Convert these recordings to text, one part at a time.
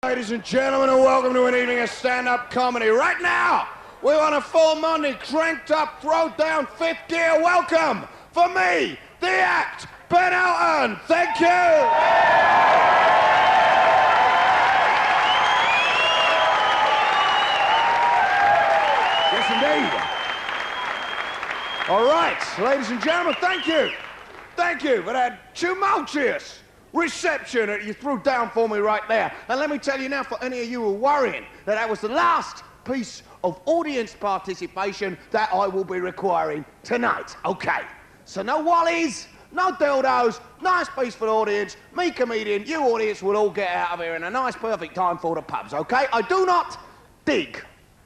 Ladies and gentlemen, and welcome to an evening of stand-up comedy. Right now, we're on a full Monday, cranked up, throw down, fifth gear. Welcome, for me, the act, Ben Elton. Thank you. Yes, indeed. All right, ladies and gentlemen, thank you. Thank you for that tumultuous reception that you threw down for me right there. And let me tell you now, for any of you who are worrying, that was the last piece of audience participation that I will be requiring tonight. Okay, so no wallies, no dildos, nice peaceful audience, me comedian, you audience will all get out of here in a nice perfect time for the pubs, okay? I do not dig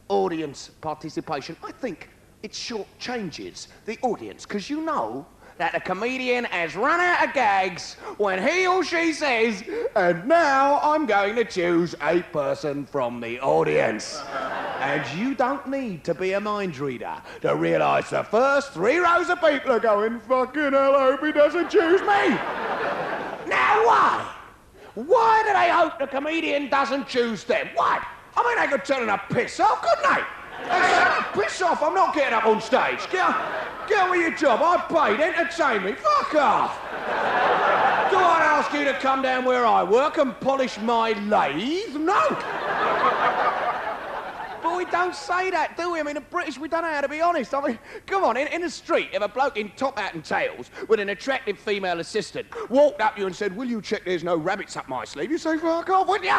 audience participation. I think it shortchanges the audience, because you know that the comedian has run out of gags when he or she says, and now I'm going to choose a person from the audience. And you don't need to be a mind reader to realise the first 3 rows of people are going, fucking hell, I hope he doesn't choose me. Now why? Why do they hope the comedian doesn't choose them? Why? I mean, they could tell him to piss off, couldn't they? Piss off, I'm not getting up on stage. Get on with your job, I paid, entertain me, fuck off. Do I ask you to come down where I work and polish my lathe? No. But we don't say that, do we? I mean, the British, we don't know how to be honest. I mean, come on, in the street, if a bloke in top hat and tails with an attractive female assistant walked up to you and said, will you check there's no rabbits up my sleeve? You say, fuck off, wouldn't you?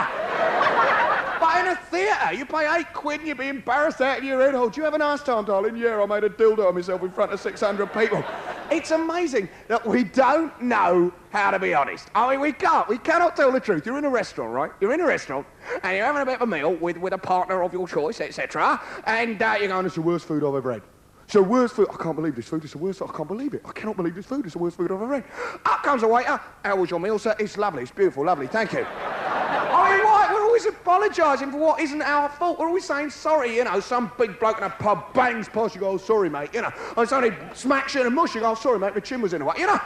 But in a theatre, you pay £8 and you'd be embarrassed out of your head. Oh, do you have a nice time, darling? Yeah, I made a dildo of myself in front of 600 people. It's amazing that we don't know how to be honest. I mean, we cannot tell the truth. You're in a restaurant, right? You're in a restaurant, and you're having a bit of a meal with a partner of your choice, etc., and you're going, it's the worst food I've ever had. It's the worst food. I can't believe this food. It's the worst. I can't believe it. I cannot believe this food. It's the worst food I've ever had. Up comes the waiter. How was your meal, sir? It's lovely. It's beautiful. Lovely. Thank you. I mean, why? We're always apologising for what isn't our fault. We're always saying sorry, you know. Some big bloke in a pub bangs past you, go, oh, sorry, mate, you know. And somebody smacks you in the mush, you go, oh, sorry, mate, my chin was in the way, you know.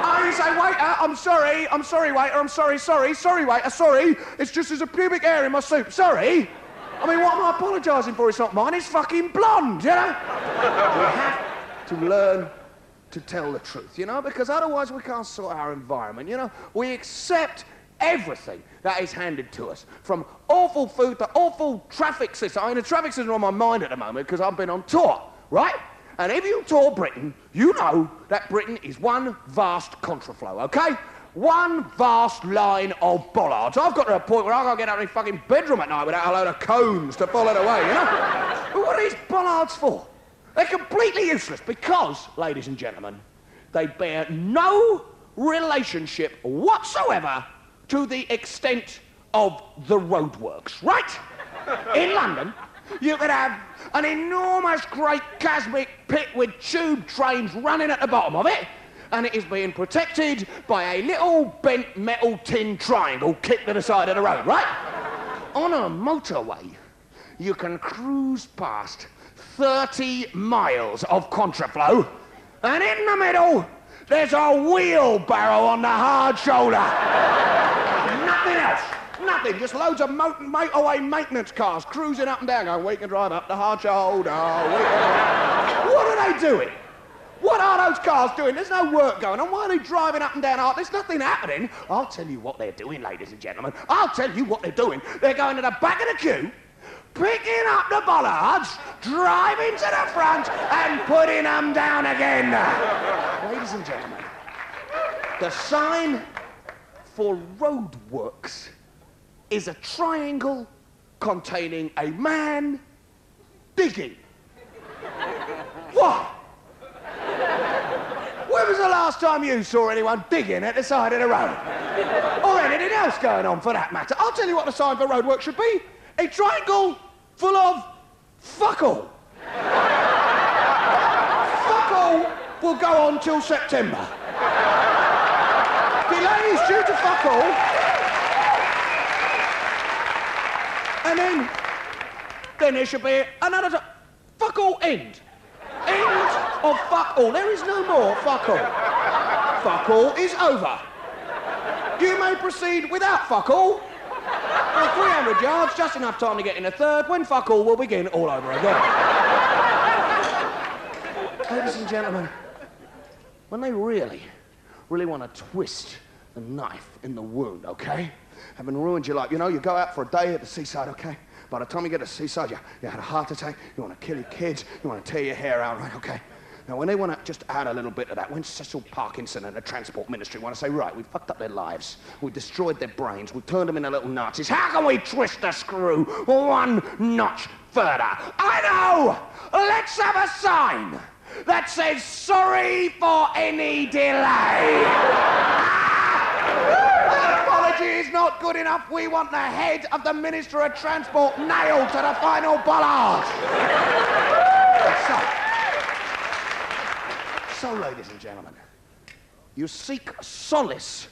And you say, waiter, I'm sorry, waiter, I'm sorry, waiter, sorry. It's just there's a pubic hair in my soup, sorry. I mean, what am I apologising for? It's not mine, it's fucking blonde, you know. We have to learn to tell the truth, you know, because otherwise we can't sort our environment, you know. We accept everything that is handed to us, from awful food to awful traffic system. I mean, the traffic system is on my mind at the moment because I've been on tour, right? And if you tour Britain, you know that Britain is one vast contraflow, okay? One vast line of bollards. I've got to a point where I can't get out of my fucking bedroom at night without a load of cones to follow the way, you know? But what are these bollards for? They're completely useless because, ladies and gentlemen, they bear no relationship whatsoever to the extent of the roadworks, right? In London, you could have an enormous, great cosmic pit with tube trains running at the bottom of it, and it is being protected by a little bent metal tin triangle kicked to the side of the road, right? On a motorway, you can cruise past 30 miles of contraflow, and in the middle, there's a wheelbarrow on the hard shoulder. Nothing else. Nothing. Just loads of motorway maintenance cars cruising up and down going, we can drive up the hard shoulder. What are they doing? What are those cars doing? There's no work going on. Why are they driving up and down hard? There's nothing happening. I'll tell you what they're doing, ladies and gentlemen. I'll tell you what they're doing. They're going to the back of the queue, picking up the bollards, driving to the front and putting them down again. Ladies and gentlemen, the sign for roadworks is a triangle containing a man digging. What? When was the last time you saw anyone digging at the side of the road? Or anything else going on, for that matter? I'll tell you what the sign for roadwork should be. A triangle full of fuck all. Fuck all will go on till September. Delays due to fuck all. And then there should be another fuck all end. End of fuck all. There is no more fuck all. Fuck all is over. You may proceed without fuck all, Well, 300 yards, just enough time to get in a third. When fuck all, we'll begin all over again. Ladies and gentlemen, when they really want to twist the knife in the wound, okay? Having ruined your life. You know, you go out for a day at the seaside, okay? By the time you get to the seaside, you had a heart attack, you want to kill your kids, you want to tear your hair out, right, okay? Now, when they want to just add a little bit of that, when Cecil Parkinson and the Transport Ministry want to say, right, we fucked up their lives, we destroyed their brains, we turned them into little Nazis, how can we twist the screw one notch further? I know! Let's have a sign that says, sorry for any delay. An apology is not good enough. We want the head of the Minister of Transport nailed to the final bollard. So, ladies and gentlemen, you seek solace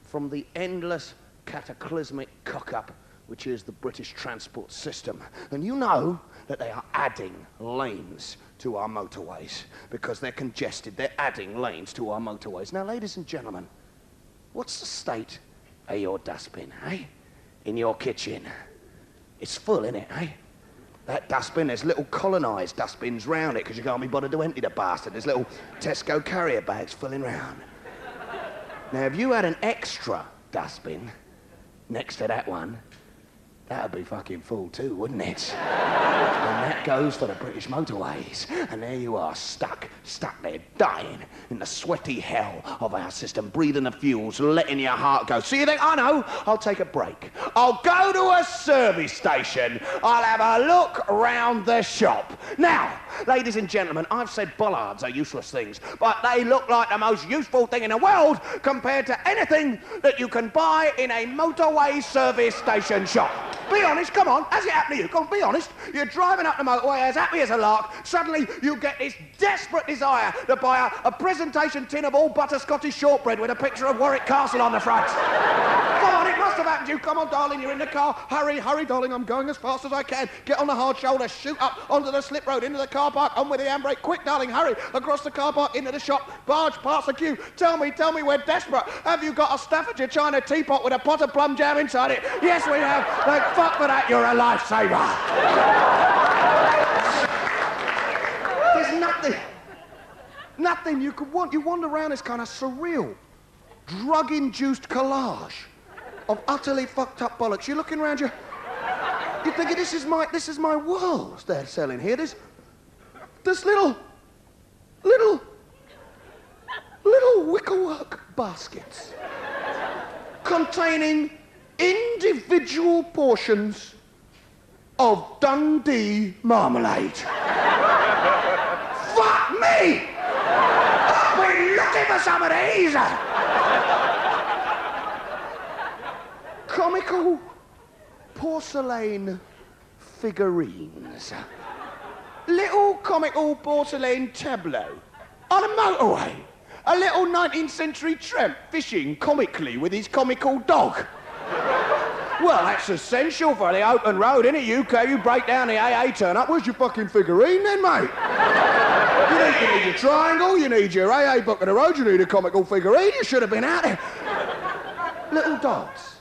from the endless cataclysmic cock-up which is the British transport system. And you know that they are adding lanes to our motorways because they're congested. They're adding lanes to our motorways. Now, ladies and gentlemen, what's the state of your dustbin, eh? In your kitchen. It's full, innit, eh? That dustbin, there's little colonised dustbins round it because you can't be bothered to empty the bastard. There's little Tesco carrier bags filling round. Now, if you had an extra dustbin next to that one, that'd be fucking full too, wouldn't it? And that goes for the British motorways. And there you are, stuck there, dying in the sweaty hell of our system, breathing the fuels, letting your heart go. So you think, I know, I'll take a break. I'll go to a service station. I'll have a look around the shop. Now, ladies and gentlemen, I've said bollards are useless things, but they look like the most useful thing in the world compared to anything that you can buy in a motorway service station shop. Be honest, come on, has it happened to you? Come on, be honest. You're driving up the motorway as happy as a lark. Suddenly, you get this desperate desire to buy a presentation tin of all butter Scottish shortbread with a picture of Warwick Castle on the front. Come on, it must have happened to you. Come on, darling, you're in the car. Hurry, hurry, darling, I'm going as fast as I can. Get on the hard shoulder, shoot up onto the slip road, into the car park, on with the handbrake. Quick, darling, hurry. Across the car park, into the shop, barge past the queue. Tell me, we're desperate. Have you got a Staffordshire China teapot with a pot of plum jam inside it? Yes, we have. Like, fuck for that, you're a lifesaver. There's nothing you could want. You wander around this kind of surreal, drug-induced collage of utterly fucked up bollocks. You're looking around you, you're thinking, this is my world they're selling here. There's little wickerwork baskets containing individual portions of Dundee marmalade. Fuck me! I've been looking for some of these! Comical porcelain figurines. Little comical porcelain tableau on a motorway. A little 19th century tramp fishing comically with his comical dog. Well, that's essential for the open road, innit? You break down the AA turn up. Where's your fucking figurine then, mate? You need your triangle, you need your AA book of the road, you need a comical figurine. You should have been out there. Little dolls.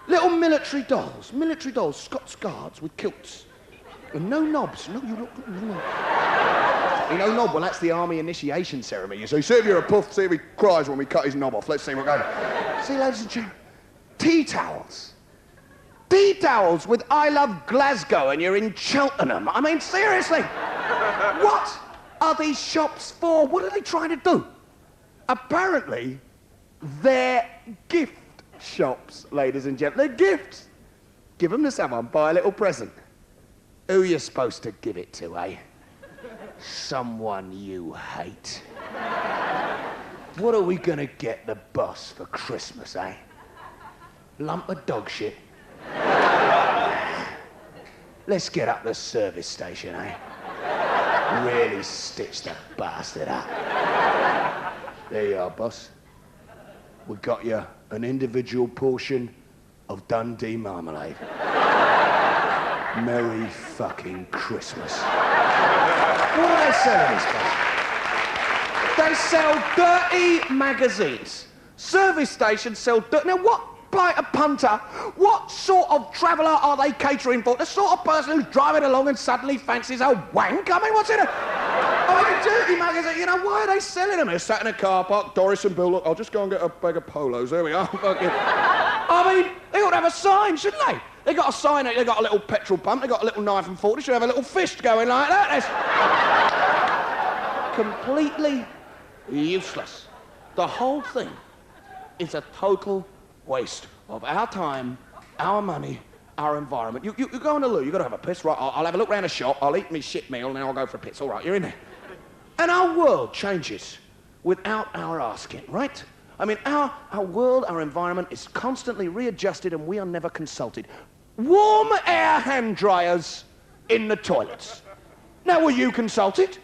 Little military dolls, Scots Guards with kilts. And no knobs. No, you look. You know knob? Well, that's the army initiation ceremony. You see if you're a puff, see if he cries when we cut his knob off. Let's see what goes. See, ladies and gentlemen, tea towels. Tea towels with I love Glasgow and you're in Cheltenham. I mean, seriously. What are these shops for? What are they trying to do? Apparently, they're gift shops, ladies and gentlemen. They're gifts. Give them to someone, buy a little present. Who are you supposed to give it to, eh? Someone you hate. What are we gonna get the boss for Christmas, eh? Lump of dog shit. Let's get up the service station, eh? Really stitch that bastard up. There you are, boss. We got you an individual portion of Dundee marmalade. Merry fucking Christmas. What are they selling this place? They sell dirty magazines. Service stations sell dirt. Now what like a punter, what sort of traveller are they catering for? The sort of person who's driving along and suddenly fancies a wank? I mean, what's in it? I mean, dirty muggers, you know, why are they selling them? They're sat in a car park, Doris and Bill, look, I'll just go and get a bag of polos. There we are. Fucking... I mean, they ought to have a sign, shouldn't they? They got a sign, they got a little petrol pump, they got a little knife and fork, they should have a little fist going like that. That's completely useless. The whole thing is a total waste of our time, our money, our environment. You go on the loo, you got to have a piss, right? I'll have a look round the shop, I'll eat me shit meal, and then I'll go for a piss. All right, you're in there. And our world changes without our asking, right? I mean, our world, our environment is constantly readjusted and we are never consulted. Warm air hand dryers in the toilets. Now, were you consulted?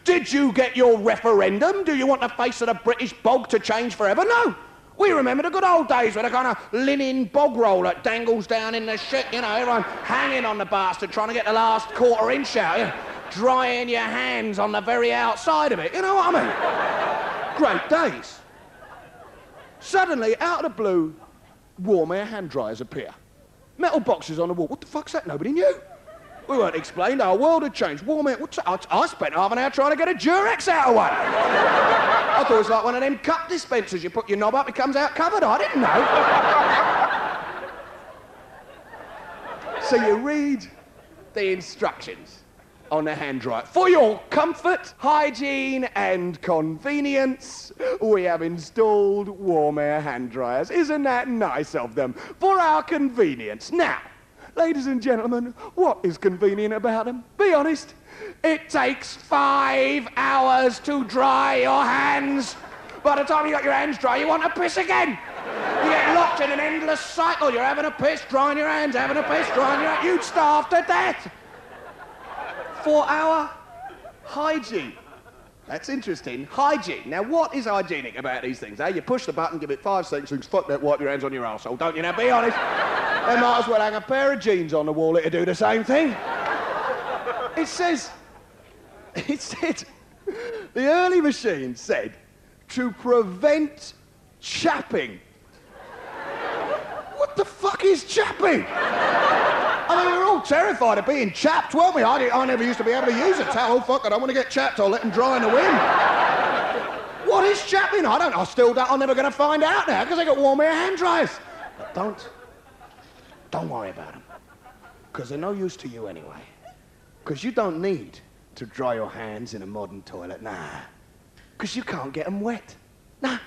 Did you get your referendum? Do you want the face of the British bog to change forever? No. We remember the good old days with a kind of linen bog roll that dangles down in the shit, you know, everyone hanging on the bastard trying to get the last quarter inch out, you know, drying your hands on the very outside of it, you know what I mean? Great days. Suddenly, out of the blue, warm air hand dryers appear. Metal boxes on the wall. What the fuck's that? Nobody knew. We weren't explained. Our world had changed. Warm air. I spent half an hour trying to get a Durex out of one. I thought it was like one of them cup dispensers. You put your knob up, it comes out covered. I didn't know. So you read the instructions on the hand dryer. For your comfort, hygiene and convenience, we have installed warm air hand dryers. Isn't that nice of them? For our convenience. Now, ladies and gentlemen, what is convenient about them? Be honest. It takes 5 hours to dry your hands. By the time you got your hands dry, you want to piss again. You get locked in an endless cycle. You're having a piss, drying your hands, having a piss, drying your hands. You'd starve to death. For our hygiene. That's interesting. Hygiene. Now, what is hygienic about these things, eh? You push the button, give it 5 seconds, fuck that, wipe your hands on your arsehole, don't you? Now, be honest. They might as well hang a pair of jeans on the wall to do the same thing. It said, the early machine said, to prevent chapping. What the fuck is chapping? I mean, we were all terrified of being chapped, weren't we? I never used to be able to use a towel. Fuck it, I want to get chapped, I'll let them dry in the wind. What is chapping? I still don't. I'm never going to find out now, because they got warm air hand dryers. But don't worry about them, because they're no use to you anyway. Because you don't need to dry your hands in a modern toilet, nah. Because you can't get them wet. Nah.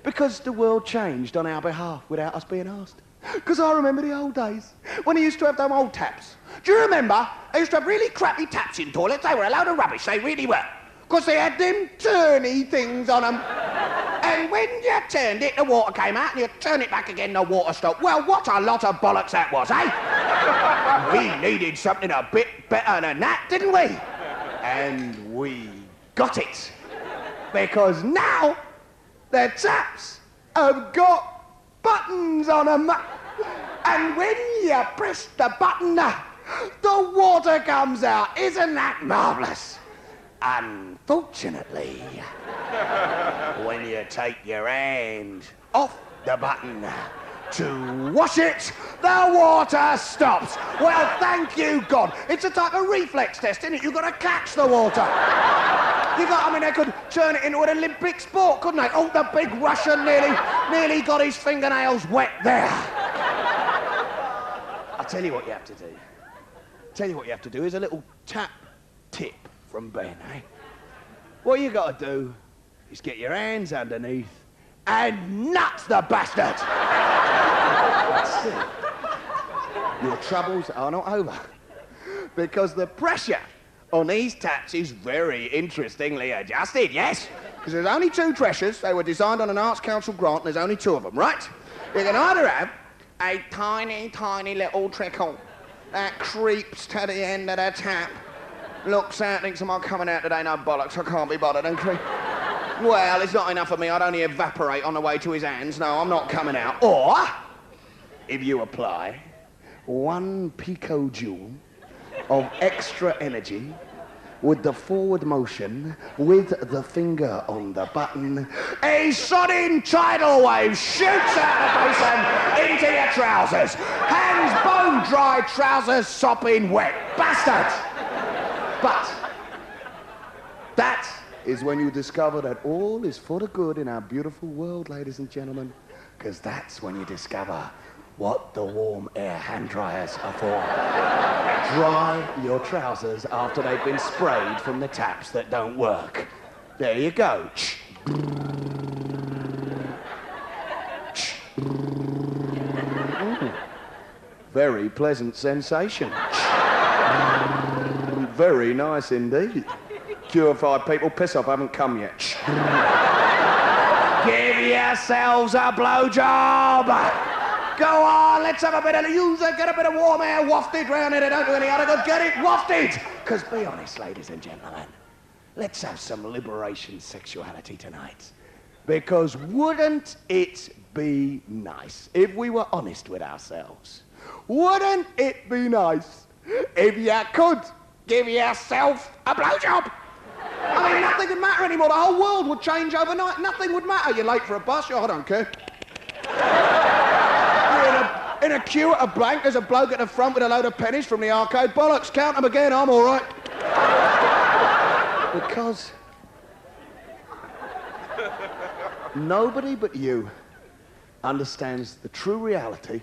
Because the world changed on our behalf without us being asked. Because I remember the old days when they used to have them old taps. Do you remember? They used to have really crappy taps in toilets. They were a load of rubbish, they really were. Because they had them turny things on them. And when you turned it, the water came out, and you turn it back again, the water stopped. Well, what a lot of bollocks that was, eh? We needed something a bit better than that, didn't we? And we got it. Because now the taps have got buttons on them. And when you press the button, the water comes out. Isn't that marvellous? Unfortunately, when you take your hand off the button to wash it, the water stops. Well, thank you, God. It's a type of reflex test, isn't it? You've got to catch the water. They could turn it into an Olympic sport, couldn't they? Oh, the big Russian nearly got his fingernails wet there. I'll tell you what you have to do. Is a little tap tip from Ben, eh? What you got to do is get your hands underneath and nut the bastard. That's it. Your troubles are not over. Because the pressure on these taps is very interestingly adjusted, yes? Because there's only 2 pressures. They were designed on an Arts Council grant, and there's only 2 of them, right? You can either have a tiny, tiny little trickle that creeps to the end of the tap, looks out, thinks, am I coming out today? No bollocks, I can't be bothered, and well, it's not enough of me, I'd only evaporate on the way to his hands. No, I'm not coming out. Or, if you apply 1 picojoule of extra energy with the forward motion, with the finger on the button, a sodden tidal wave shoots out the basin into your trousers. Hands bone dry, trousers sopping wet. Bastard! But that is when you discover that all is for the good in our beautiful world, ladies and gentlemen, because that's when you discover what the warm air hand dryers are for. Dry your trousers after they've been sprayed from the taps that don't work. There you go. Very pleasant sensation. Very nice indeed. Purified people, piss off, haven't come yet. Give yourselves a blowjob. Go on, let's have a bit of get a bit of warm air wafted round here. Don't do any other good. Get it wafted. Because be honest, ladies and gentlemen, let's have some liberation sexuality tonight. Because wouldn't it be nice if we were honest with ourselves? Wouldn't it be nice if you could give yourself a blowjob? I mean, nothing would matter anymore. The whole world would change overnight. Nothing would matter. You're late for a bus. I don't care. You're in a queue at a bank. There's a bloke at the front with a load of pennies from the arcade. Bollocks, count them again. I'm all right. Because nobody but you understands the true reality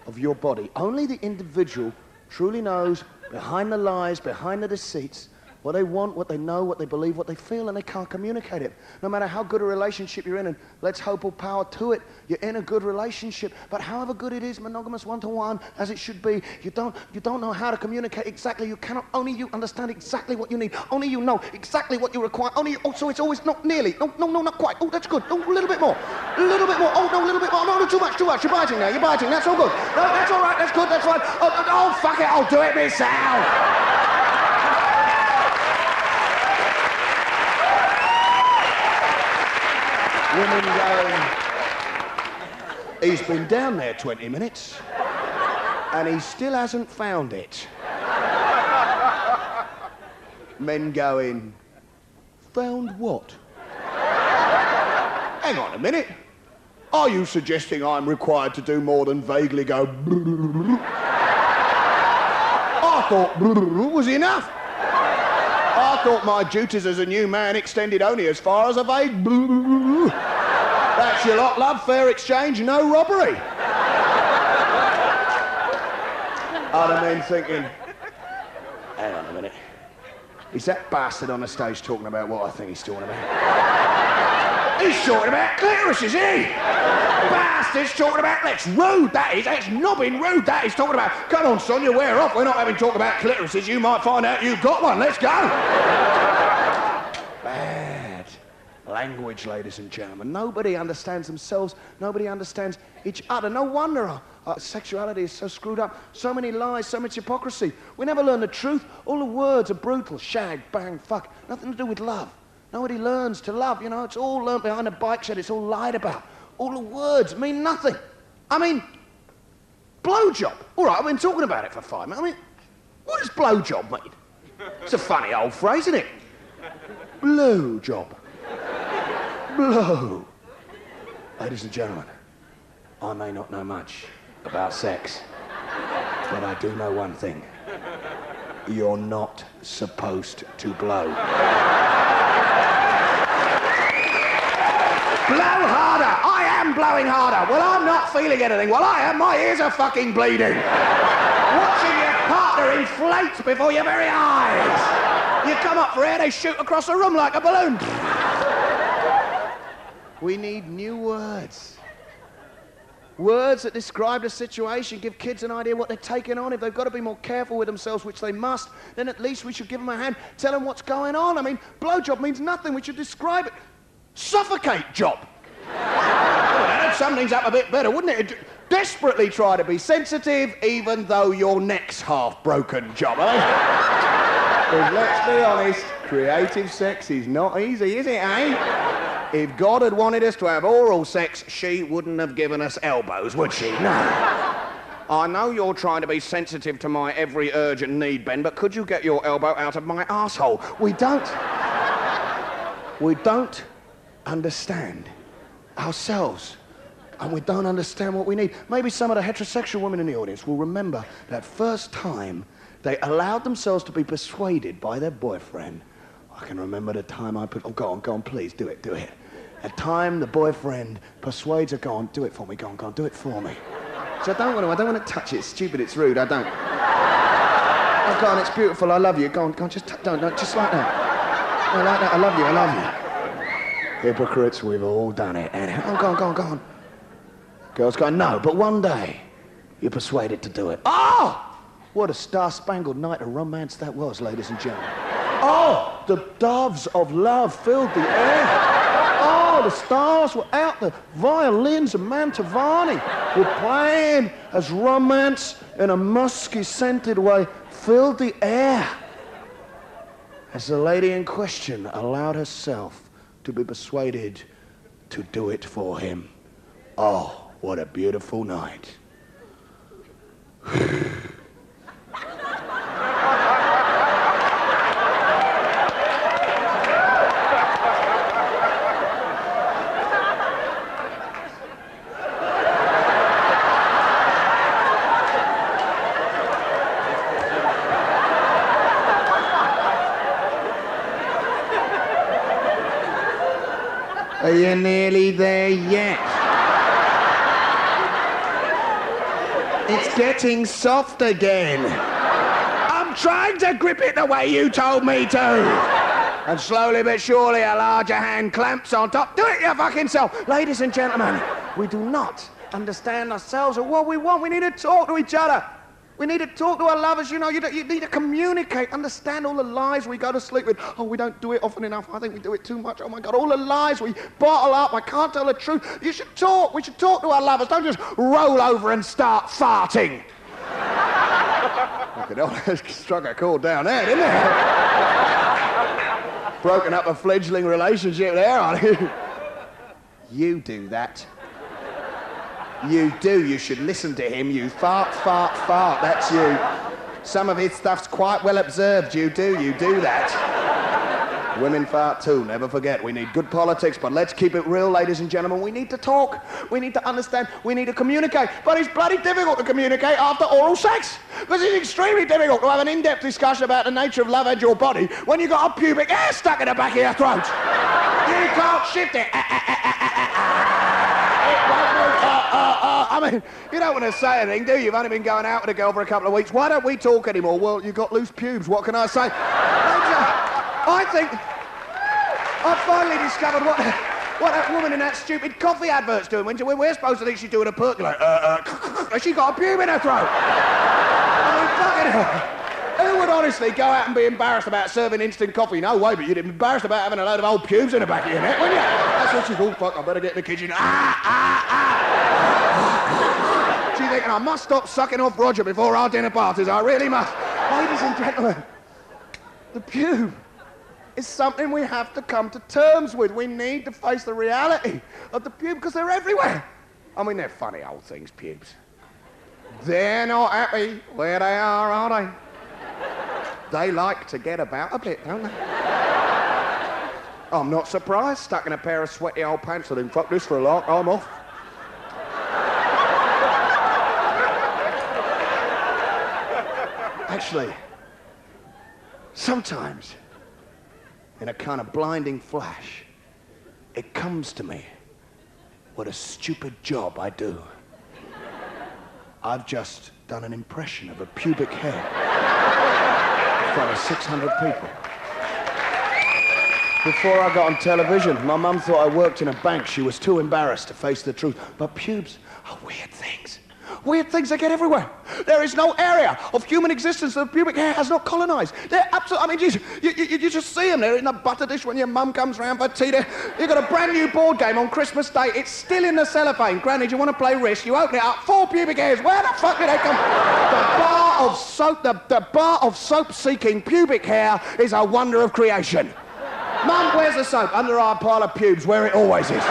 of your body. Only the individual truly knows behind the lies, behind the deceits, what they want, what they know, what they believe, what they feel, and they can't communicate it. No matter how good a relationship you're in, and let's hope all power to it, you're in a good relationship. But however good it is, monogamous one-to-one, as it should be, you don't know how to communicate exactly. You cannot, only you understand exactly what you need. Only you know exactly what you require. Only you, so it's always not nearly. No, not quite. Oh, that's good. Oh, a little bit more. A little bit more. Oh, no, a little bit more. No, too much. You're biting now. You're biting. That's all good. No, that's all right. That's good. That's fine. Oh, fuck it. I'll do it myself. Women going, he's been down there 20 minutes and he still hasn't found it. Men going, found what? Hang on a minute. Are you suggesting I'm required to do more than vaguely go? I thought was enough. I thought my duties as a new man extended only as far as a vague That's your lot, love. Fair exchange, no robbery. Other men thinking, hang on a minute. Is that bastard on the stage talking about what I think he's talking about? He's talking about clitoris, is he? Bastard's talking about, that's rude, that is. That's nobbing rude, that is. Talking about, come on, Sonia, we're off. We're not having talk about clitorises. You might find out you've got one. Let's go. Bad language, ladies and gentlemen. Nobody understands themselves. Nobody understands each other. No wonder our sexuality is so screwed up. So many lies, so much hypocrisy. We never learn the truth. All the words are brutal. Shag, bang, fuck. Nothing to do with love. Nobody learns to love, you know. It's all learned behind a bike shed. It's all lied about. All the words mean nothing. I mean, blowjob. All right, I've been talking about it for 5 minutes. I mean, what does blowjob mean? It's a funny old phrase, isn't it? Blowjob. Blow. Ladies and gentlemen, I may not know much about sex, but I do know one thing. You're not supposed to blow. Blow harder! I am blowing harder! Well, I'm not feeling anything. Well, I am. My ears are fucking bleeding. Watching your partner inflate before your very eyes. You come up for air, they shoot across the room like a balloon. We need new words. Words that describe the situation, give kids an idea what they're taking on. If they've got to be more careful with themselves, which they must, then at least we should give them a hand, tell them what's going on. I mean, blowjob means nothing. We should describe it. Suffocate job. That'd sum things up a bit better, wouldn't it? Desperately try to be sensitive, even though your neck's half broken job. Because let's be honest, creative sex is not easy, is it, eh? If God had wanted us to have oral sex, she wouldn't have given us elbows, would she? No. I know you're trying to be sensitive to my every urge and need, Ben, but could you get your elbow out of my arsehole? We don't understand ourselves, and we don't understand what we need. Maybe some of the heterosexual women in the audience will remember that first time they allowed themselves to be persuaded by their boyfriend. I can remember the time I put... Oh, go on, please, do it. A time the boyfriend persuades her, go on, do it for me, go on, do it for me. So I don't want to touch it, it's stupid, it's rude, I don't. Oh, go on, it's beautiful, I love you, go on, just don't, just like that. No, like that, I love you. Hypocrites, we've all done it. And, oh, go on. Girls going, no, but one day, you're persuaded to do it. Oh! What a star-spangled night of romance that was, ladies and gentlemen. Oh, the doves of love filled the air. Oh, the stars were out, the violins of Mantovani were playing as romance in a musky-scented way filled the air. As the lady in question allowed herself to be persuaded to do it for him. Oh, what a beautiful night. Are you nearly there yet? It's getting soft again. I'm trying to grip it the way you told me to. And slowly but surely a larger hand clamps on top. Do it your fucking self. Ladies and gentlemen, we do not understand ourselves or what we want. We need to talk to each other. We need to talk to our lovers, you know, you need to communicate, understand all the lies we go to sleep with. Oh, we don't do it often enough. I think we do it too much. Oh, my God, all the lies we bottle up. I can't tell the truth. You should talk. We should talk to our lovers. Don't just roll over and start farting. Look at all that struck a chord down there, didn't it? Broken up a fledgling relationship there, aren't you? You do that. You do. You should listen to him. You fart. That's you. Some of his stuff's quite well observed. You do that. Women fart too. Never forget. We need good politics, but let's keep it real, ladies and gentlemen. We need to talk. We need to understand. We need to communicate. But it's bloody difficult to communicate after oral sex. Because it's extremely difficult to have an in-depth discussion about the nature of love and your body when you've got a pubic hair stuck in the back of your throat. You can't shift it. I mean, you don't want to say anything, do you? You've only been going out with a girl for a couple of weeks. Why don't we talk anymore? Well, you've got loose pubes. What can I say? I think I've finally discovered what that woman in that stupid coffee advert's doing. When we're supposed to think she's doing a percolate. She got a pube in her throat. I mean, fucking hell. Who would honestly go out and be embarrassed about serving instant coffee? No way, but you'd be embarrassed about having a load of old pubes in the back of your neck, wouldn't you? That's what she's all, fuck, I better get in the kitchen. She's thinking, I must stop sucking off Roger before our dinner parties. I really must. Ladies and gentlemen, the pube is something we have to come to terms with. We need to face the reality of the pube because they're everywhere. I mean, they're funny old things, pubes. They're not happy where they are they? They like to get about a bit, don't they? I'm not surprised. Stuck in a pair of sweaty old pants. I think, fuck this for a lark. I'm off. Actually, sometimes, in a kind of blinding flash, it comes to me what a stupid job I do. I've just done an impression of a pubic hair in front of 600 people. Before I got on television, my mum thought I worked in a bank. She was too embarrassed to face the truth. But pubes are weird things. Weird things that get everywhere. There is no area of human existence that pubic hair has not colonized. They're absolutely, I mean, you just see them. They're in the butter dish when your mum comes round for tea. You've got a brand new board game on Christmas Day. It's still in the cellophane. Granny, do you want to play Risk? You open it up, 4 pubic hairs. Where the fuck did they come? The bar of soap-seeking pubic hair is a wonder of creation. Mum, where's the soap? Under our pile of pubes, where it always is.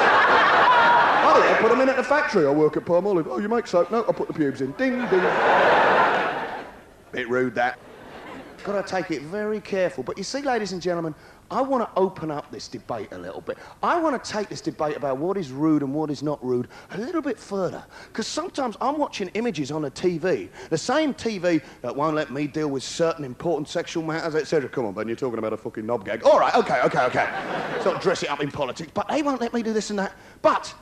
Oh, yeah, put them in at the factory. I work at Palm Olive. Oh, you make soap? No, I put the pubes in. Ding, ding. Bit rude, that. Got to take it very careful. But you see, ladies and gentlemen, I want to open up this debate a little bit. I want to take this debate about what is rude and what is not rude a little bit further. Because sometimes I'm watching images on the TV, the same TV that won't let me deal with certain important sexual matters, etc. Come on, Ben, you're talking about a fucking knob gag. All right, okay. Let's not dress it up in politics. But they won't let me do this and that. But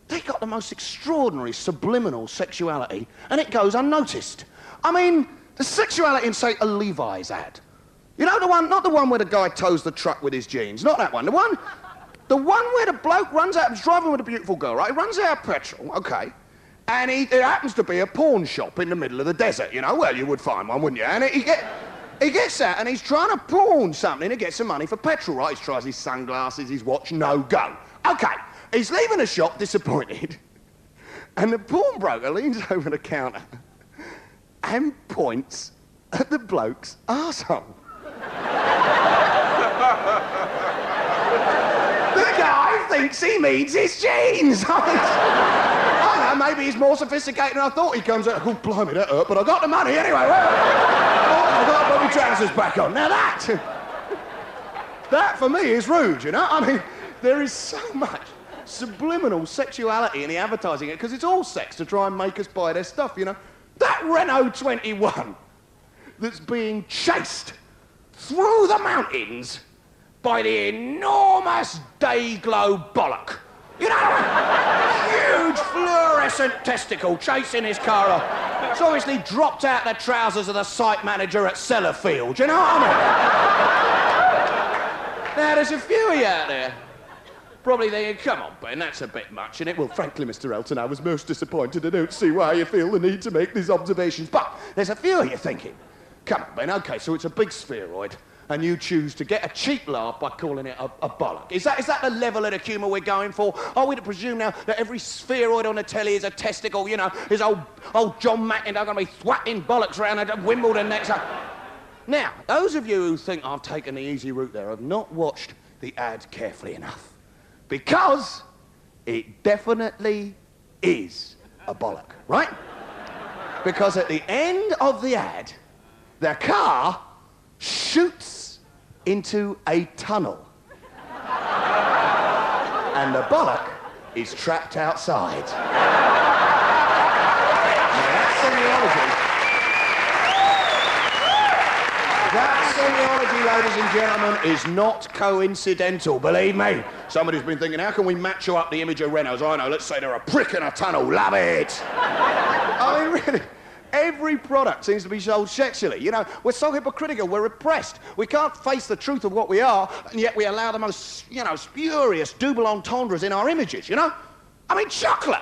they got the most extraordinary subliminal sexuality, and it goes unnoticed. I mean, the sexuality in, say, a Levi's ad. You know the one, not the one where the guy tows the truck with his jeans, not that one. The one where the bloke runs out, he's driving with a beautiful girl, right? He runs out of petrol, okay, and there happens to be a pawn shop in the middle of the desert, you know? Well, you would find one, wouldn't you? And he gets out and he's trying to pawn something to get some money for petrol, right? He tries his sunglasses, his watch, no go. Okay, he's leaving the shop disappointed, and the pawnbroker leans over the counter and points at the bloke's arsehole. The guy thinks he means his jeans. I don't know, maybe he's more sophisticated than I thought. He comes out, oh, blimey, that hurt, but I got the money anyway. I've got to put my trousers back on. Now that for me is rude, you know? I mean, there is so much subliminal sexuality in the advertising, because it's all sex to try and make us buy their stuff, you know? That Renault 21 that's being chased through the mountains by the enormous day-glow bollock. You know, huge fluorescent testicle chasing his car off. It's obviously dropped out the trousers of the site manager at Sellafield, you know what I mean? Now, there's a few of you out there probably thinking, come on, Ben, that's a bit much, isn't it? Well, frankly, Mr. Elton, I was most disappointed. I don't see why you feel the need to make these observations. But there's a few of you thinking, come on, Ben, OK, so it's a big spheroid, and you choose to get a cheap laugh by calling it a bollock. Is that the level of the humour we're going for? Are we to presume now that every spheroid on the telly is a testicle, you know, is old John McEnroe going to be thwacking bollocks around at Wimbledon next time? Now, those of you who think I've taken the easy route there have not watched the ad carefully enough. Because it definitely is a bollock, right? Because at the end of the ad, the car shoots into a tunnel. And the bollock is trapped outside. Now, that semiology, ladies and gentlemen, is not coincidental, believe me. Somebody's been thinking, how can we match up the image of Renaults? I know, let's say they're a prick in a tunnel, love it. I mean, really, every product seems to be sold sexually. You know, we're so hypocritical, we're repressed. We can't face the truth of what we are, and yet we allow the most, you know, spurious double entendres in our images, you know? I mean, chocolate,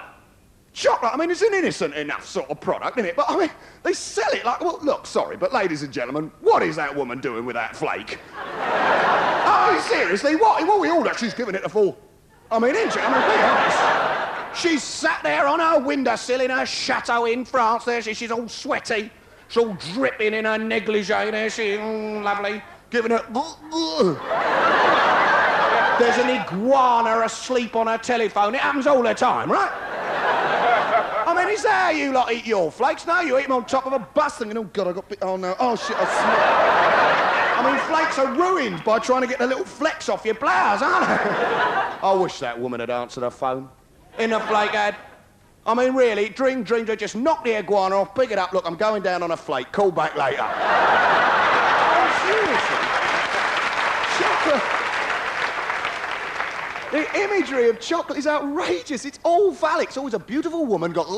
I mean, it's an innocent enough sort of product, isn't it? But, I mean, they sell it like, well, look, sorry, but ladies and gentlemen, what is that woman doing with that flake? I mean, seriously, what we all know, she's giving it a full. I mean, isn't she? I mean, be honest. She's sat there on her windowsill in her chateau in France there, she's all sweaty, she's all dripping in her negligee there, she's lovely, giving it. There's an iguana asleep on her telephone, it happens all the time, right? I mean, is that how you lot eat your flakes? No, you eat them on top of a bus thinking, oh, God, I got... Oh, no. Oh, shit, I mean, flakes are ruined by trying to get the little flecks off your blouse, aren't they? I wish that woman had answered her phone in the flake ad. I mean, really, dream, just knock the iguana off, pick it up, look, I'm going down on a flake, call back later. Oh, seriously. Chocolate. The imagery of chocolate is outrageous. It's all phallic. It's always a beautiful woman got...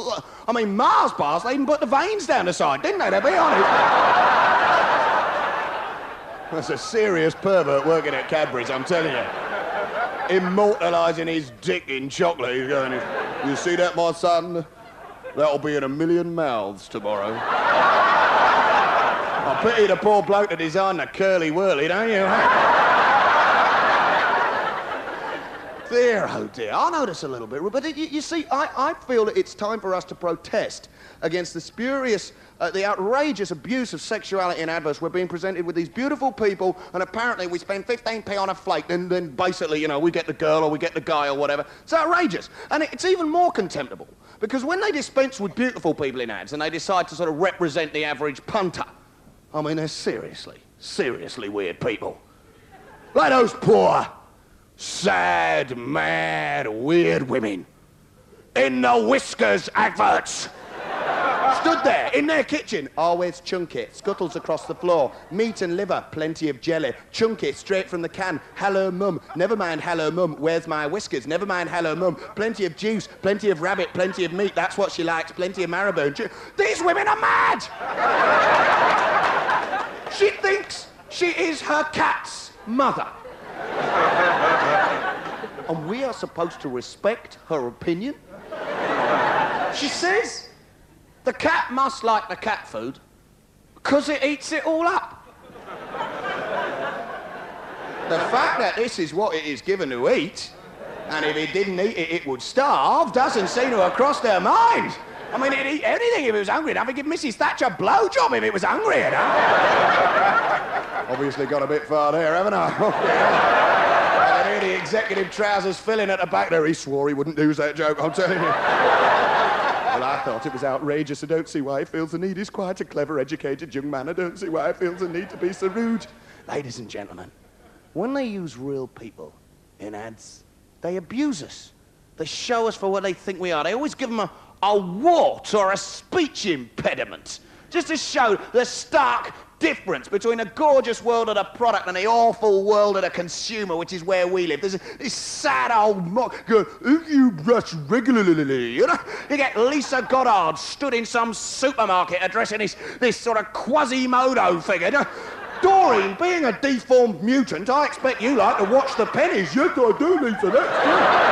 I mean, Mars bars, they even put the veins down the side, didn't they? To be honest. That's a serious pervert working at Cadbury's, I'm telling you. Immortalising his dick in chocolate. He's going, you see that, my son? That'll be in 1 million mouths tomorrow. I pity the poor bloke that designed the curly whirly, don't you? Dear, oh dear. I know this a little bit, but you see, I feel that it's time for us to protest against the spurious, the outrageous abuse of sexuality in adverts. We're being presented with these beautiful people, and apparently we spend 15p on a flake, and then basically, you know, we get the girl or we get the guy or whatever. It's outrageous. And it's even more contemptible, because when they dispense with beautiful people in ads and they decide to sort of represent the average punter, I mean, they're seriously weird people. Like those poor, sad, mad, weird women in the Whiskers adverts. Stood there in their kitchen. Always chunky, scuttles across the floor. Meat and liver, plenty of jelly. Chunky, straight from the can. Hello, mum. Never mind, hello, mum. Where's my whiskers? Never mind, hello, mum. Plenty of juice, plenty of rabbit, plenty of meat. That's what she likes. Plenty of marrow. These women are mad! She thinks she is her cat's mother. And we are supposed to respect her opinion? She says the cat must like the cat food because it eats it all up. The fact that this is what it is given to eat, and if it didn't eat it, it would starve, doesn't seem to have crossed their mind. I mean, it'd eat anything if it was hungry enough. It'd give Mrs. Thatcher a blowjob if it was hungry enough. Obviously got a bit far there, haven't I? I can hear the executive trousers filling at the back there. He swore he wouldn't do that joke, I'm telling you. Well, I thought it was outrageous. I don't see why he feels the need. He's quite a clever, educated young man. I don't see why he feels the need to be so rude. Ladies and gentlemen, when they use real people in ads, they abuse us. They show us for what they think we are. They always give them a wart or a speech impediment, just to show the stark difference between a gorgeous world of the product and the awful world of the consumer, which is where we live. There's this sad old mock girl, if you brush regularly, you know? You get Lisa Goddard stood in some supermarket addressing this sort of Quasimodo figure. Doreen, being a deformed mutant, I expect you like to watch the pennies. Yes, I do, Lisa, that's good.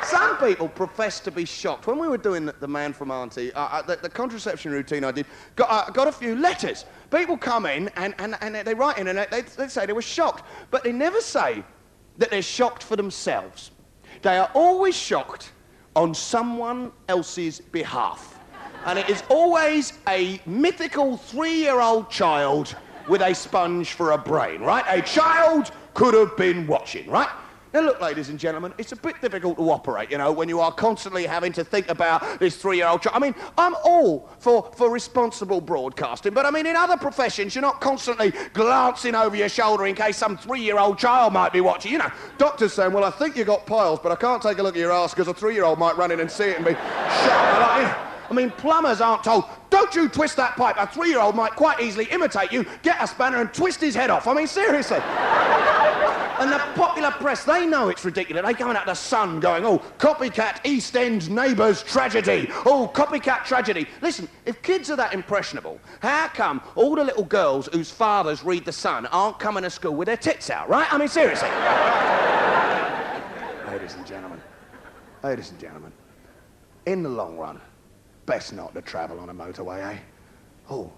Some people profess to be shocked. When we were doing the Man from Auntie, the contraception routine I did, got a few letters. People come in and they write in and they say they were shocked. But they never say that they're shocked for themselves. They are always shocked on someone else's behalf. And it is always a mythical 3-year-old child with a sponge for a brain, right? A child could have been watching, right? Now, look, ladies and gentlemen, it's a bit difficult to operate, you know, when you are constantly having to think about this 3-year-old child. I mean, I'm all for responsible broadcasting, but I mean, in other professions, you're not constantly glancing over your shoulder in case some 3-year-old child might be watching. You know, doctors saying, well, I think you got piles, but I can't take a look at your ass because a 3-year-old might run in and see it and be shocked. I mean, plumbers aren't told, don't you twist that pipe. A 3-year-old might quite easily imitate you, get a spanner and twist his head off. I mean, seriously. And the popular press, they know it's ridiculous. They're going out the Sun going, oh, copycat East End neighbours tragedy. Oh, copycat tragedy. Listen, if kids are that impressionable, how come all the little girls whose fathers read the Sun aren't coming to school with their tits out, right? I mean, seriously. Ladies and gentlemen, in the long run, best not to travel on a motorway, eh? Oh,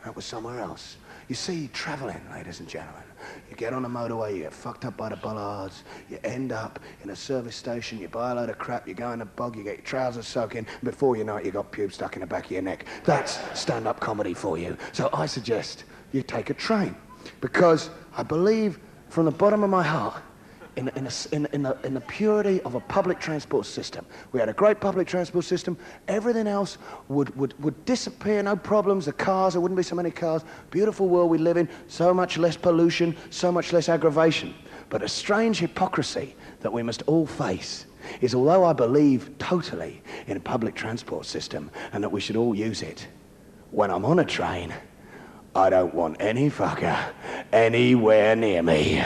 that was somewhere else. You see, travelling, ladies and gentlemen, you get on a motorway, you get fucked up by the bollards, you end up in a service station, you buy a load of crap, you go in the bog, you get your trousers soaking, and before you know it, you got pubes stuck in the back of your neck. That's stand-up comedy for you. So I suggest you take a train, because I believe from the bottom of my heart, in the purity of a public transport system. We had a great public transport system. Everything else would disappear, no problems. The cars, there wouldn't be so many cars. Beautiful world we live in, so much less pollution, so much less aggravation. But a strange hypocrisy that we must all face is, although I believe totally in a public transport system and that we should all use it, when I'm on a train, I don't want any fucker anywhere near me.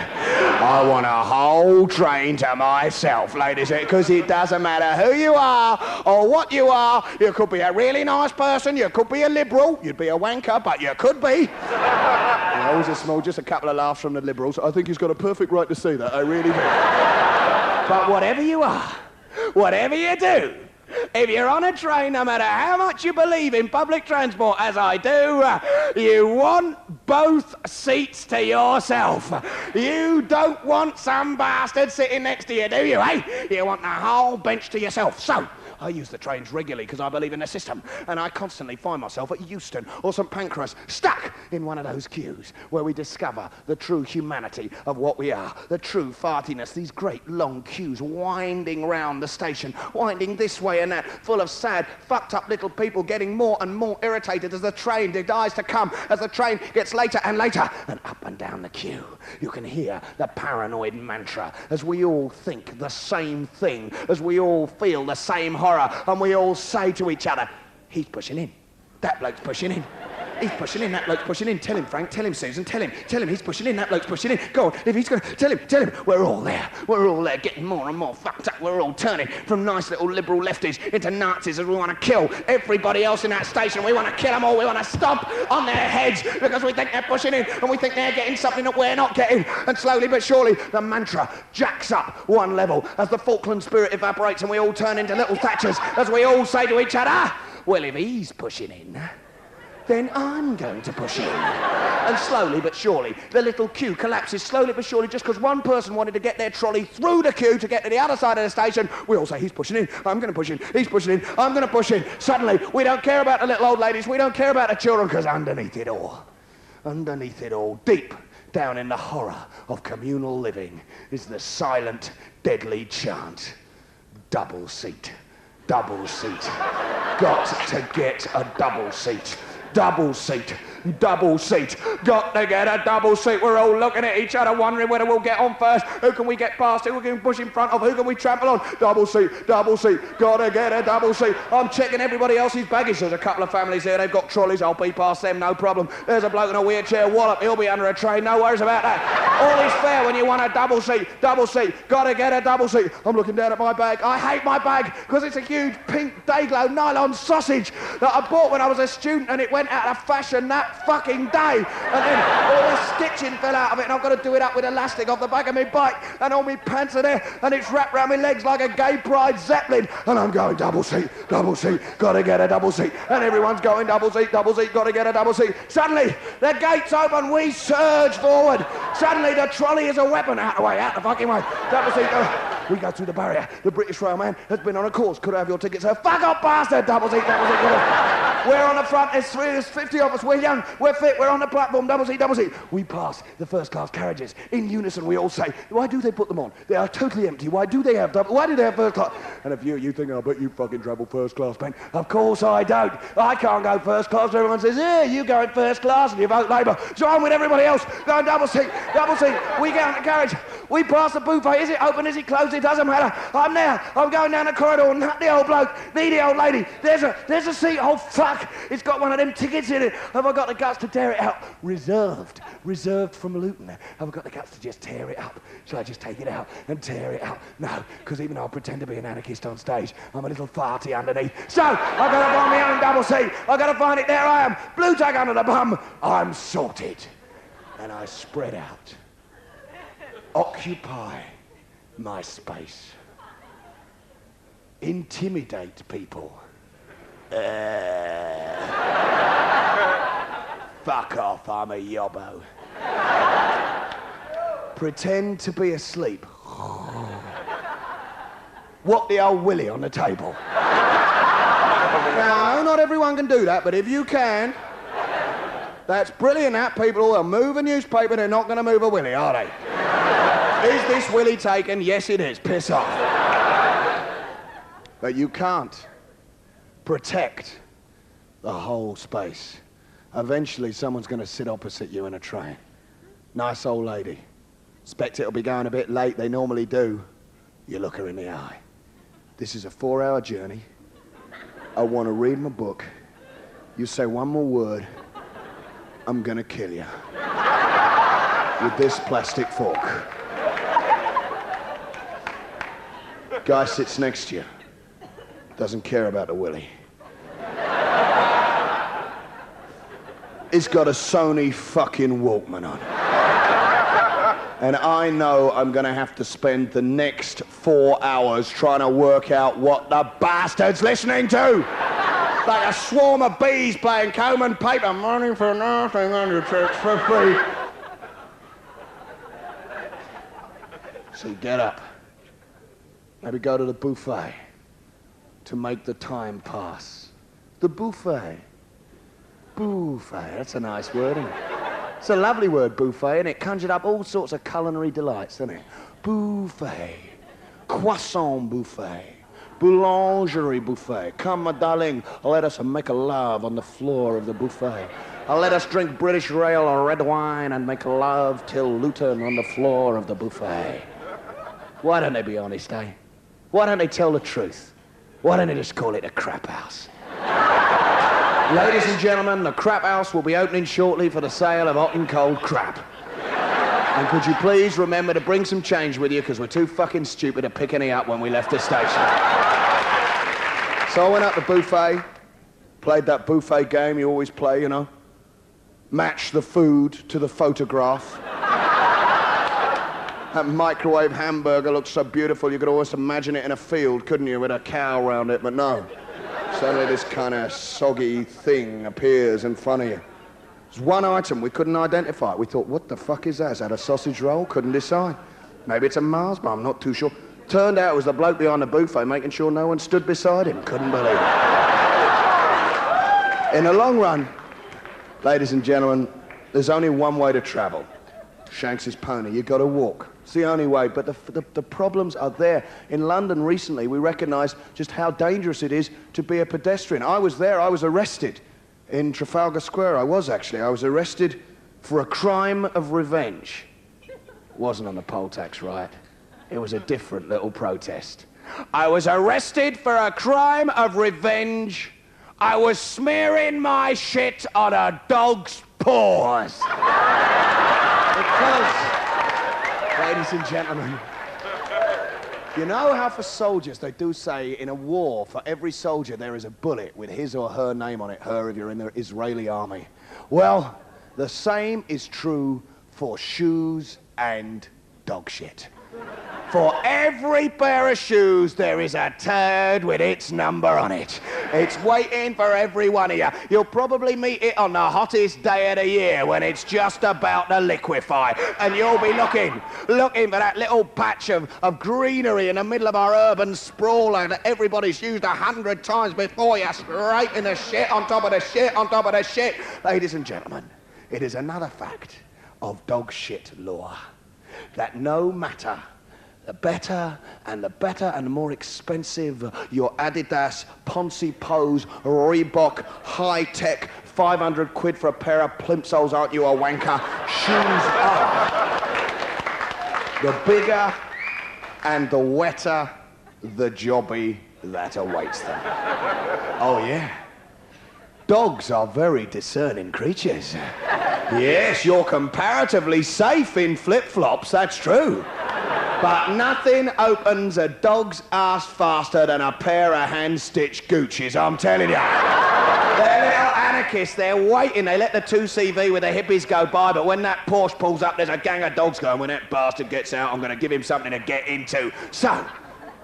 I want a whole train to myself, ladies, because it doesn't matter who you are or what you are. You could be a really nice person, you could be a liberal, you'd be a wanker, but you could be. Always a small, just a couple of laughs from the liberals. I think he's got a perfect right to say that, I really do. But whatever you are, whatever you do, If you're on a train, no matter how much you believe in public transport, as I do, you want both seats to yourself. You don't want some bastard sitting next to you, do you, eh? You want the whole bench to yourself. So, I use the trains regularly because I believe in the system, and I constantly find myself at Euston or St Pancras, stuck in one of those queues where we discover the true humanity of what we are, the true fartiness, these great long queues winding round the station, winding this way and that, full of sad, fucked up little people getting more and more irritated as the train decides to come, as the train gets later and later, and up and down the queue. You can hear the paranoid mantra as we all think the same thing, as we all feel the same horror, and we all say to each other, he's pushing in, that bloke's pushing in, he's pushing in, that bloke's pushing in, tell him, Frank, tell him, Susan, tell him he's pushing in, that bloke's pushing in, go on, if he's going to, tell him, we're all there, getting more and more fucked up, we're all turning from nice little liberal lefties into Nazis as we want to kill everybody else in that station, we want to kill them all, we want to stomp on their heads because we think they're pushing in and we think they're getting something that we're not getting, and slowly but surely the mantra jacks up one level as the Falkland spirit evaporates and we all turn into little Thatchers as we all say to each other, well, if he's pushing in, then I'm going to push in. And slowly but surely, the little queue collapses slowly but surely just because one person wanted to get their trolley through the queue to get to the other side of the station. We all say, he's pushing in, I'm going to push in, he's pushing in, I'm going to push in. Suddenly, we don't care about the little old ladies, we don't care about the children, because underneath it all, deep down in the horror of communal living, is the silent, deadly chant. Double seat. Double seat. Got to get a double seat. Double seat. Double seat. Got to get a double seat. We're all looking at each other wondering whether we'll get on first. Who can we get past? Who can we push in front of? Who can we trample on? Double seat. Double seat. Gotta get a double seat. I'm checking everybody else's baggage. There's a couple of families here. They've got trolleys. I'll be past them, no problem. There's a bloke in a wheelchair. Wallop. He'll be under a train. No worries about that. All is fair when you want a double seat. Double seat. Gotta get a double seat. I'm looking down at my bag. I hate my bag because it's a huge pink Dayglow nylon sausage that I bought when I was a student, and it went out of fashion that fucking day. And then all the stitching fell out of it, and I've got to do it up with elastic off the back of my bike, and all my pants are there, and it's wrapped around my legs like a gay pride zeppelin, and I'm going double seat, gotta get a double seat, and everyone's going double seat, gotta get a double seat. Suddenly, the gates open, we surge forward. Suddenly, the trolley is a weapon. Out the way, out the fucking way. Double seat, we go through the barrier. The British Railman has been on a course. Could I have your ticket, sir? Fuck off, bastard! Double seat. We're on the front, there's 50 of us, we're young, we're fit, we're on the platform, double seat. We pass the first class carriages. In unison, we all say, why do they put them on? They are totally empty. Why do they have first class? And if you think, I bet you fucking travel first class, Ben. Of course I don't. I can't go first class. Everyone says, yeah, you go in first class and you vote Labour. So I'm with everybody else, going double seat. We get on the carriage, we pass the buffet. Is it open, is it closed? It doesn't matter. I'm there, I'm going down the corridor, nut the old bloke, knee the old lady. There's a seat, oh fuck, it's got one of them tickets in it. Have I got the guts to tear it out? Reserved from Luton. Have I got the guts to just tear it up? Shall I just take it out and tear it out? No, because even though I pretend to be an anarchist on stage, I'm a little farty underneath. So, I've got to find my own double seat. I've got to find it, there I am. Blue tag under the bum. I'm sorted. And I spread out. Occupy my space. Intimidate people. Fuck off, I'm a yobbo. Pretend to be asleep. Whop the old willy on the table. No, not everyone can do that, but if you can, that's brilliant. That people will move a newspaper, they're not going to move a willy, are they? Is this willy taken? Yes, it is. Piss off. But you can't protect the whole space. Eventually, someone's going to sit opposite you in a train. Nice old lady. Expect it'll be going a bit late. They normally do. You look her in the eye. This is a 4-hour journey. I want to read my book. You say one more word, I'm going to kill you. With this plastic fork. Guy sits next to you. Doesn't care about the willy. He's got a Sony fucking Walkman on. And I know I'm going to have to spend the next 4 hours trying to work out what the bastard's listening to. Like a swarm of bees playing comb and paper. Money for nothing and your church for free. So you get up. Maybe go to the buffet to make the time pass. The buffet. Buffet, that's a nice word, isn't it? It's a lovely word, buffet, and it conjured up all sorts of culinary delights, doesn't it? Buffet. Croissant buffet. Boulangerie buffet. Come, my darling, let us make love on the floor of the buffet. Let us drink British rail or red wine and make love till Luton on the floor of the buffet. Why don't they be honest, eh? Why don't they tell the truth? Why don't they just call it a crap house? Ladies and gentlemen, the crap house will be opening shortly for the sale of hot and cold crap. And could you please remember to bring some change with you, because we're too fucking stupid to pick any up when we left the station. So I went up the buffet, played that buffet game you always play, you know. Match the food to the photograph. That microwave hamburger looks so beautiful, you could always imagine it in a field, couldn't you, with a cow around it, but no. Suddenly this kind of soggy thing appears in front of you. There's one item we couldn't identify. We thought, what the fuck is that? Is that a sausage roll? Couldn't decide. Maybe it's a Mars bar, I'm not too sure. Turned out it was the bloke behind the buffet making sure no one stood beside him. Couldn't believe it. In the long run, ladies and gentlemen, there's only one way to travel. Shanks's pony, you got to walk. It's the only way, but the problems are there. In London recently, we recognised just how dangerous it is to be a pedestrian. I was there, I was arrested in Trafalgar Square. I was arrested for a crime of revenge. It wasn't on the poll tax riot. It was a different little protest. I was arrested for a crime of revenge. I was smearing my shit on a dog's paws. Because, ladies and gentlemen, you know how for soldiers they do say in a war, for every soldier there is a bullet with his or her name on it, her if you're in the Israeli army. Well, the same is true for shoes and dog shit. For every pair of shoes, there is a turd with its number on it. It's waiting for every one of you. You'll probably meet it on the hottest day of the year when it's just about to liquefy. And you'll be looking for that little patch of greenery in the middle of our urban sprawl that everybody's used 100 times before you, scraping the shit on top of the shit on top of the shit. Ladies and gentlemen, it is another fact of dog shit lore that no matter the better and the more expensive your Adidas, Ponzi Pose, Reebok, high-tech, 500 quid for a pair of plimsolls, aren't you a wanker, shoes are, the bigger and the wetter the jobby that awaits them. Oh yeah, dogs are very discerning creatures. Yes, you're comparatively safe in flip-flops, that's true. But nothing opens a dog's ass faster than a pair of hand-stitched Gucci's, I'm telling you. They're little anarchists, they're waiting. They let the 2CV with the hippies go by, but when that Porsche pulls up, there's a gang of dogs going. When that bastard gets out, I'm going to give him something to get into. So,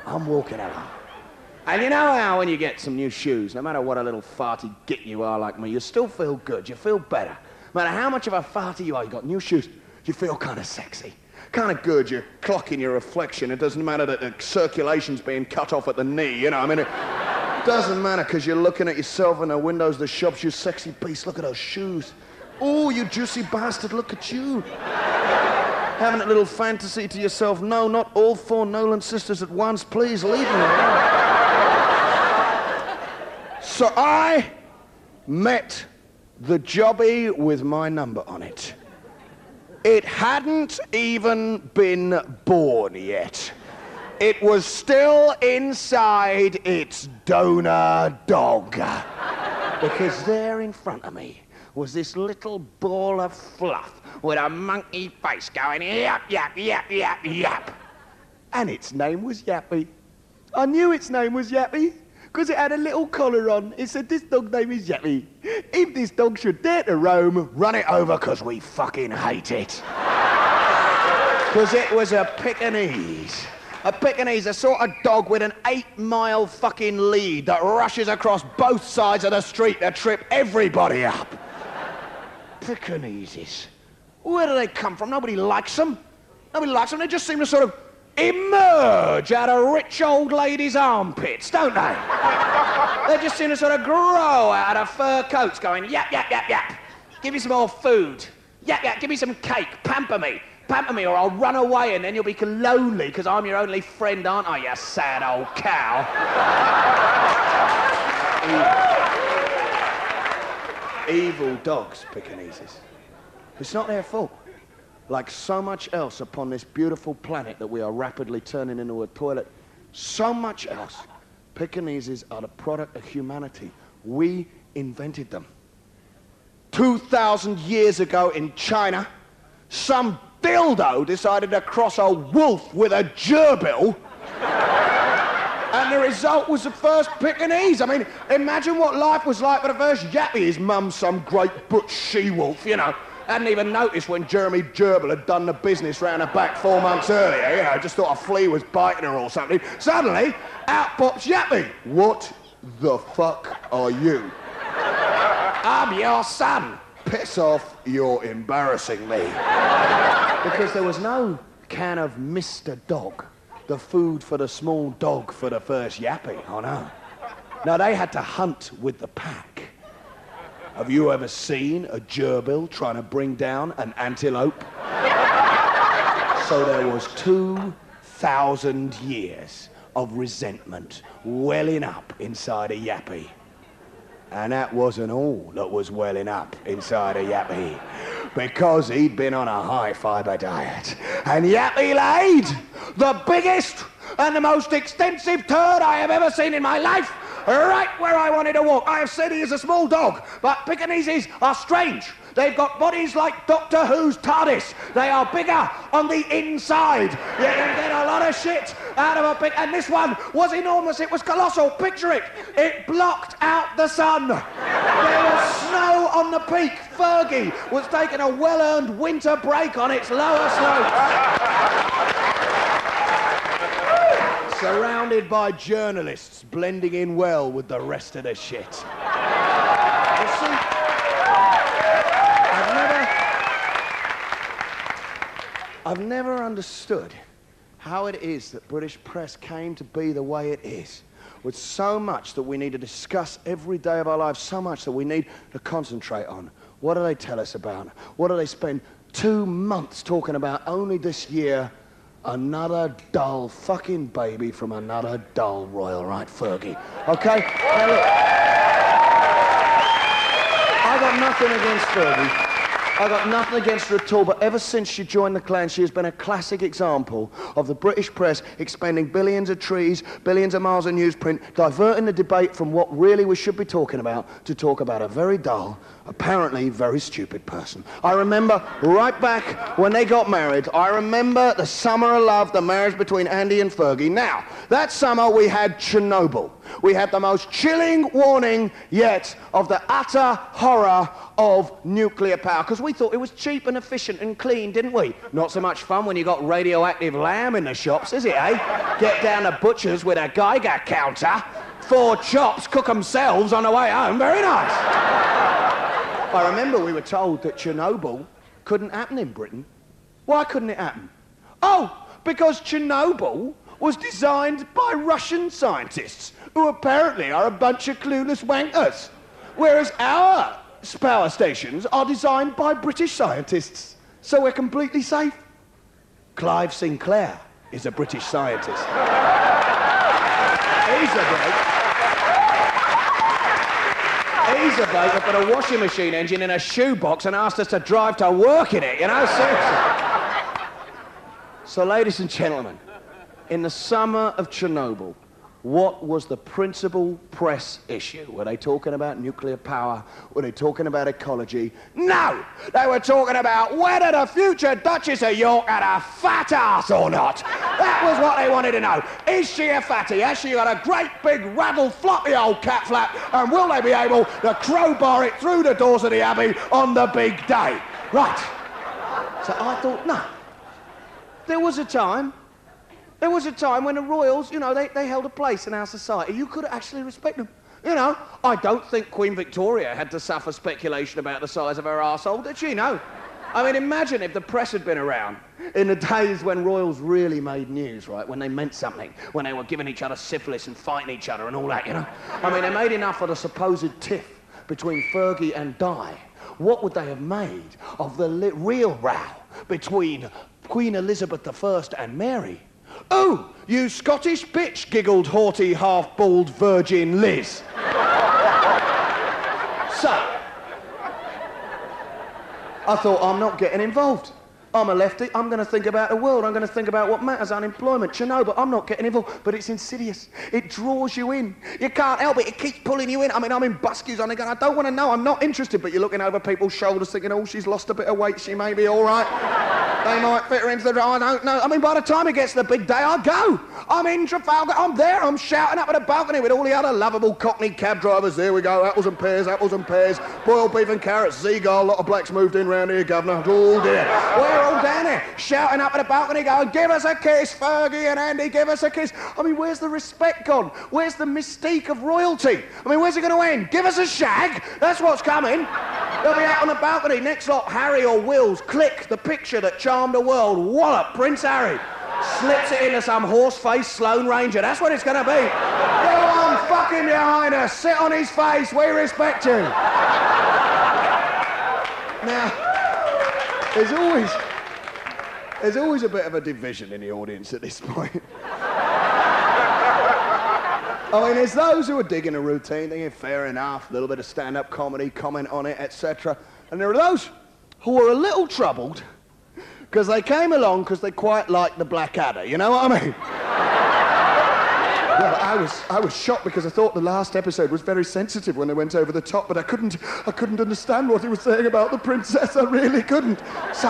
I'm walking along. And you know how when you get some new shoes, no matter what a little farty git you are like me, you still feel good, you feel better. No matter how much of a farty you are, you got new shoes, you feel kind of sexy. Kind of good, you're clocking your reflection. It doesn't matter that the circulation's being cut off at the knee, you know. I mean, it doesn't matter because you're looking at yourself in the windows of the shops, you sexy beast. Look at those shoes. Oh, you juicy bastard, look at you. Having a little fantasy to yourself. No, not all 4 Nolan sisters at once. Please, leave me alone. So I met the jobby with my number on it. It hadn't even been born yet. It was still inside its donor dog. Because there in front of me was this little ball of fluff with a monkey face going yap, yap, yap, yap, yap. And its name was Yappy. I knew its name was Yappy because it had a little collar on. It said, this dog name is Yappy. If this dog should dare to roam, run it over because we fucking hate it. Because it was a Pekingese. A Pekingese, the sort of dog with an 8-mile fucking lead that rushes across both sides of the street to trip everybody up. Pekingeses. Where do they come from? Nobody likes them. Nobody likes them. They just seem to sort of emerge out of rich old ladies' armpits, don't they? They just seem to sort of grow out of fur coats going, yap, yap, yap, yap. Give me some more food. Yap, yap, give me some cake. Pamper me. Pamper me or I'll run away and then you'll be lonely because I'm your only friend, aren't I, you sad old cow? Evil dogs, Pekingeses. It's not their fault. Like so much else upon this beautiful planet that we are rapidly turning into a toilet, so much else, Pekingeses are the product of humanity. We invented them. 2,000 years ago in China, some dildo decided to cross a wolf with a gerbil, and the result was the first Pekingese. I mean, imagine what life was like for the first yappy. His mum's some great butch she-wolf, you know. Hadn't even noticed when Jeremy Gerbil had done the business round her back 4 months earlier, you know, just thought a flea was biting her or something. Suddenly, out pops Yappy. What the fuck are you? I'm your son. Piss off, you're embarrassing me. Because there was no can of Mr. Dog, the food for the small dog for the first Yappy. Oh no. No, they had to hunt with the pack. Have you ever seen a gerbil trying to bring down an antelope? So there was 2,000 years of resentment welling up inside a Yappy. And that wasn't all that was welling up inside a Yappy, because he'd been on a high-fibre diet. And Yappy laid the biggest and the most extensive turd I have ever seen in my life, right where I wanted to walk. I have said he is a small dog, but Pekingeses are strange. They've got bodies like Doctor Who's TARDIS. They are bigger on the inside. You can get a lot of shit out of a pig. And this one was enormous. It was colossal. Picture it. It blocked out the sun. There was snow on the peak. Fergie was taking a well-earned winter break on its lower slopes. Surrounded by journalists blending in well with the rest of the shit. You see, I've never understood how it is that British press came to be the way it is, with so much that we need to discuss every day of our lives, so much that we need to concentrate on. What do they tell us about? What do they spend 2 months talking about only this year? Another dull fucking baby from another dull royal, right, Fergie? Okay? Now look, I got nothing against Fergie. I got nothing against her at all, but ever since she joined the clan, she has been a classic example of the British press expending billions of trees, billions of miles of newsprint, diverting the debate from what really we should be talking about to talk about a very dull, apparently very stupid person. I remember right back when they got married, I remember the summer of love, the marriage between Andy and Fergie. Now, that summer we had Chernobyl. We had the most chilling warning yet of the utter horror of nuclear power, because we thought it was cheap and efficient and clean, didn't we? Not so much fun when you got radioactive lamb in the shops, is it, eh? Get down to butchers with a Geiger counter, 4 chops, cook themselves on the way home. Very nice. I remember we were told that Chernobyl couldn't happen in Britain. Why couldn't it happen? Oh, because Chernobyl was designed by Russian scientists, who apparently are a bunch of clueless wankers, whereas our power stations are designed by British scientists, so we're completely safe. Clive Sinclair is a British scientist. He's a bloke that put a washing machine engine in a shoebox and asked us to drive to work in it, you know, seriously. So, ladies and gentlemen, in the summer of Chernobyl, what was the principal press issue? Were they talking about nuclear power? Were they talking about ecology? No! They were talking about whether the future Duchess of York had a fat ass or not. That was what they wanted to know. Is she a fatty? Has she got a great big raddle floppy old cat flap? And will they be able to crowbar it through the doors of the Abbey on the big day? Right. So I thought, no. There was a time There was a time when the royals, you know, they held a place in our society. You could actually respect them. You know, I don't think Queen Victoria had to suffer speculation about the size of her arsehole, did she? No. I mean, imagine if the press had been around in the days when royals really made news, right? When they meant something, when they were giving each other syphilis and fighting each other and all that, you know? I mean, they made enough of the supposed tiff between Fergie and Di. What would they have made of the real row between Queen Elizabeth I and Mary? Oh, you Scottish bitch, giggled haughty, half-bald virgin Liz. So, I thought, I'm not getting involved. I'm a lefty, I'm going to think about the world, I'm going to think about what matters, unemployment, you know, but I'm not getting involved. But it's insidious. It draws you in. You can't help it, it keeps pulling you in. I mean, I'm in buskers on it, and I don't want to know, I'm not interested, but you're looking over people's shoulders thinking, oh, she's lost a bit of weight, she may be all right. They might fit her into the... I don't know. I mean, by the time it gets to the big day, I go. I'm in Trafalgar, I'm there, I'm shouting up at the balcony with all the other lovable Cockney cab drivers. There we go, apples and pears, boiled beef and carrots, Seagull, a lot of blacks moved in round here, governor, all there. We're all down there, shouting up at the balcony, going, give us a kiss, Fergie and Andy, give us a kiss. I mean, where's the respect gone? Where's the mystique of royalty? I mean, where's it going to end? Give us a shag? That's what's coming. They'll be out on the balcony, next lot, Harry or Will's, click, the picture that charmed the world, wallop, Prince Harry. Slips it into some horse-faced Sloane Ranger. That's what it's going to be. Go on, fucking your highness. Sit on his face. We respect you. Now, there's always a bit of a division in the audience at this point. I mean, there's those who are digging a routine, thinking, fair enough, a little bit of stand-up comedy, comment on it, etc. And there are those who are a little troubled because they came along because they quite liked the Blackadder, you know what I mean? Well, I was shocked because I thought the last episode was very sensitive when they went over the top, but I couldn't understand what he was saying about the princess. I really couldn't. So,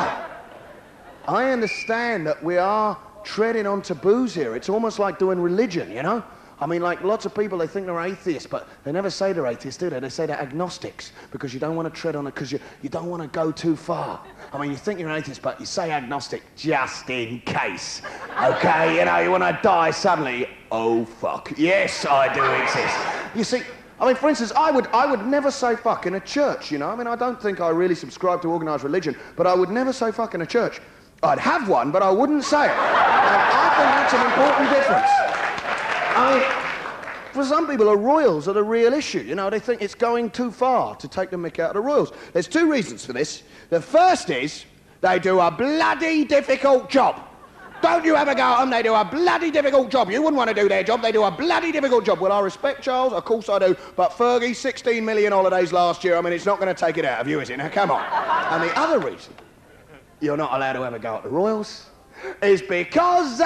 I understand that we are treading on taboos here. It's almost like doing religion, you know? I mean, like, lots of people, they think they're atheists, but they never say they're atheists, do they? They say they're agnostics, because you don't want to tread on it, because you don't want to go too far. I mean, you think you're an atheist, but you say agnostic just in case. Okay, you know, you want to die suddenly. Oh, fuck. Yes, I do exist. You see, I mean, for instance, I would never say fuck in a church, you know? I mean, I don't think I really subscribe to organised religion, but I would never say fuck in a church. I'd have one, but I wouldn't say it. And I think that's an important difference. I mean, for some people, the royals are the real issue. You know, they think it's going too far to take the mick out of the royals. There's two reasons for this. The first is they do a bloody difficult job. Don't you ever go at them, they do a bloody difficult job. You wouldn't want to do their job, they do a bloody difficult job. Well, I respect Charles, of course I do, but Fergie, 16 million holidays last year, I mean, it's not going to take it out of you, is it? Now, come on. And the other reason you're not allowed to ever go at the royals is because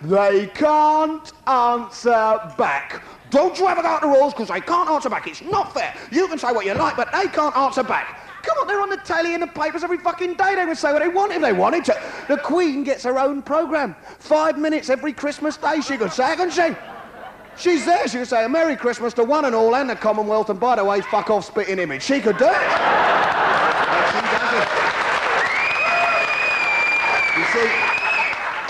they can't answer back. Don't you ever go at the royals because they can't answer back. It's not fair. You can say what you like, but they can't answer back. Come on, they're on the telly and the papers every fucking day. They would say what they want if they wanted to. The Queen gets her own programme. 5 minutes every Christmas day, she could say, couldn't she? She's there, she could say, a Merry Christmas to one and all and the Commonwealth, and by the way, fuck off, spitting image. She could do it. She does it. You see,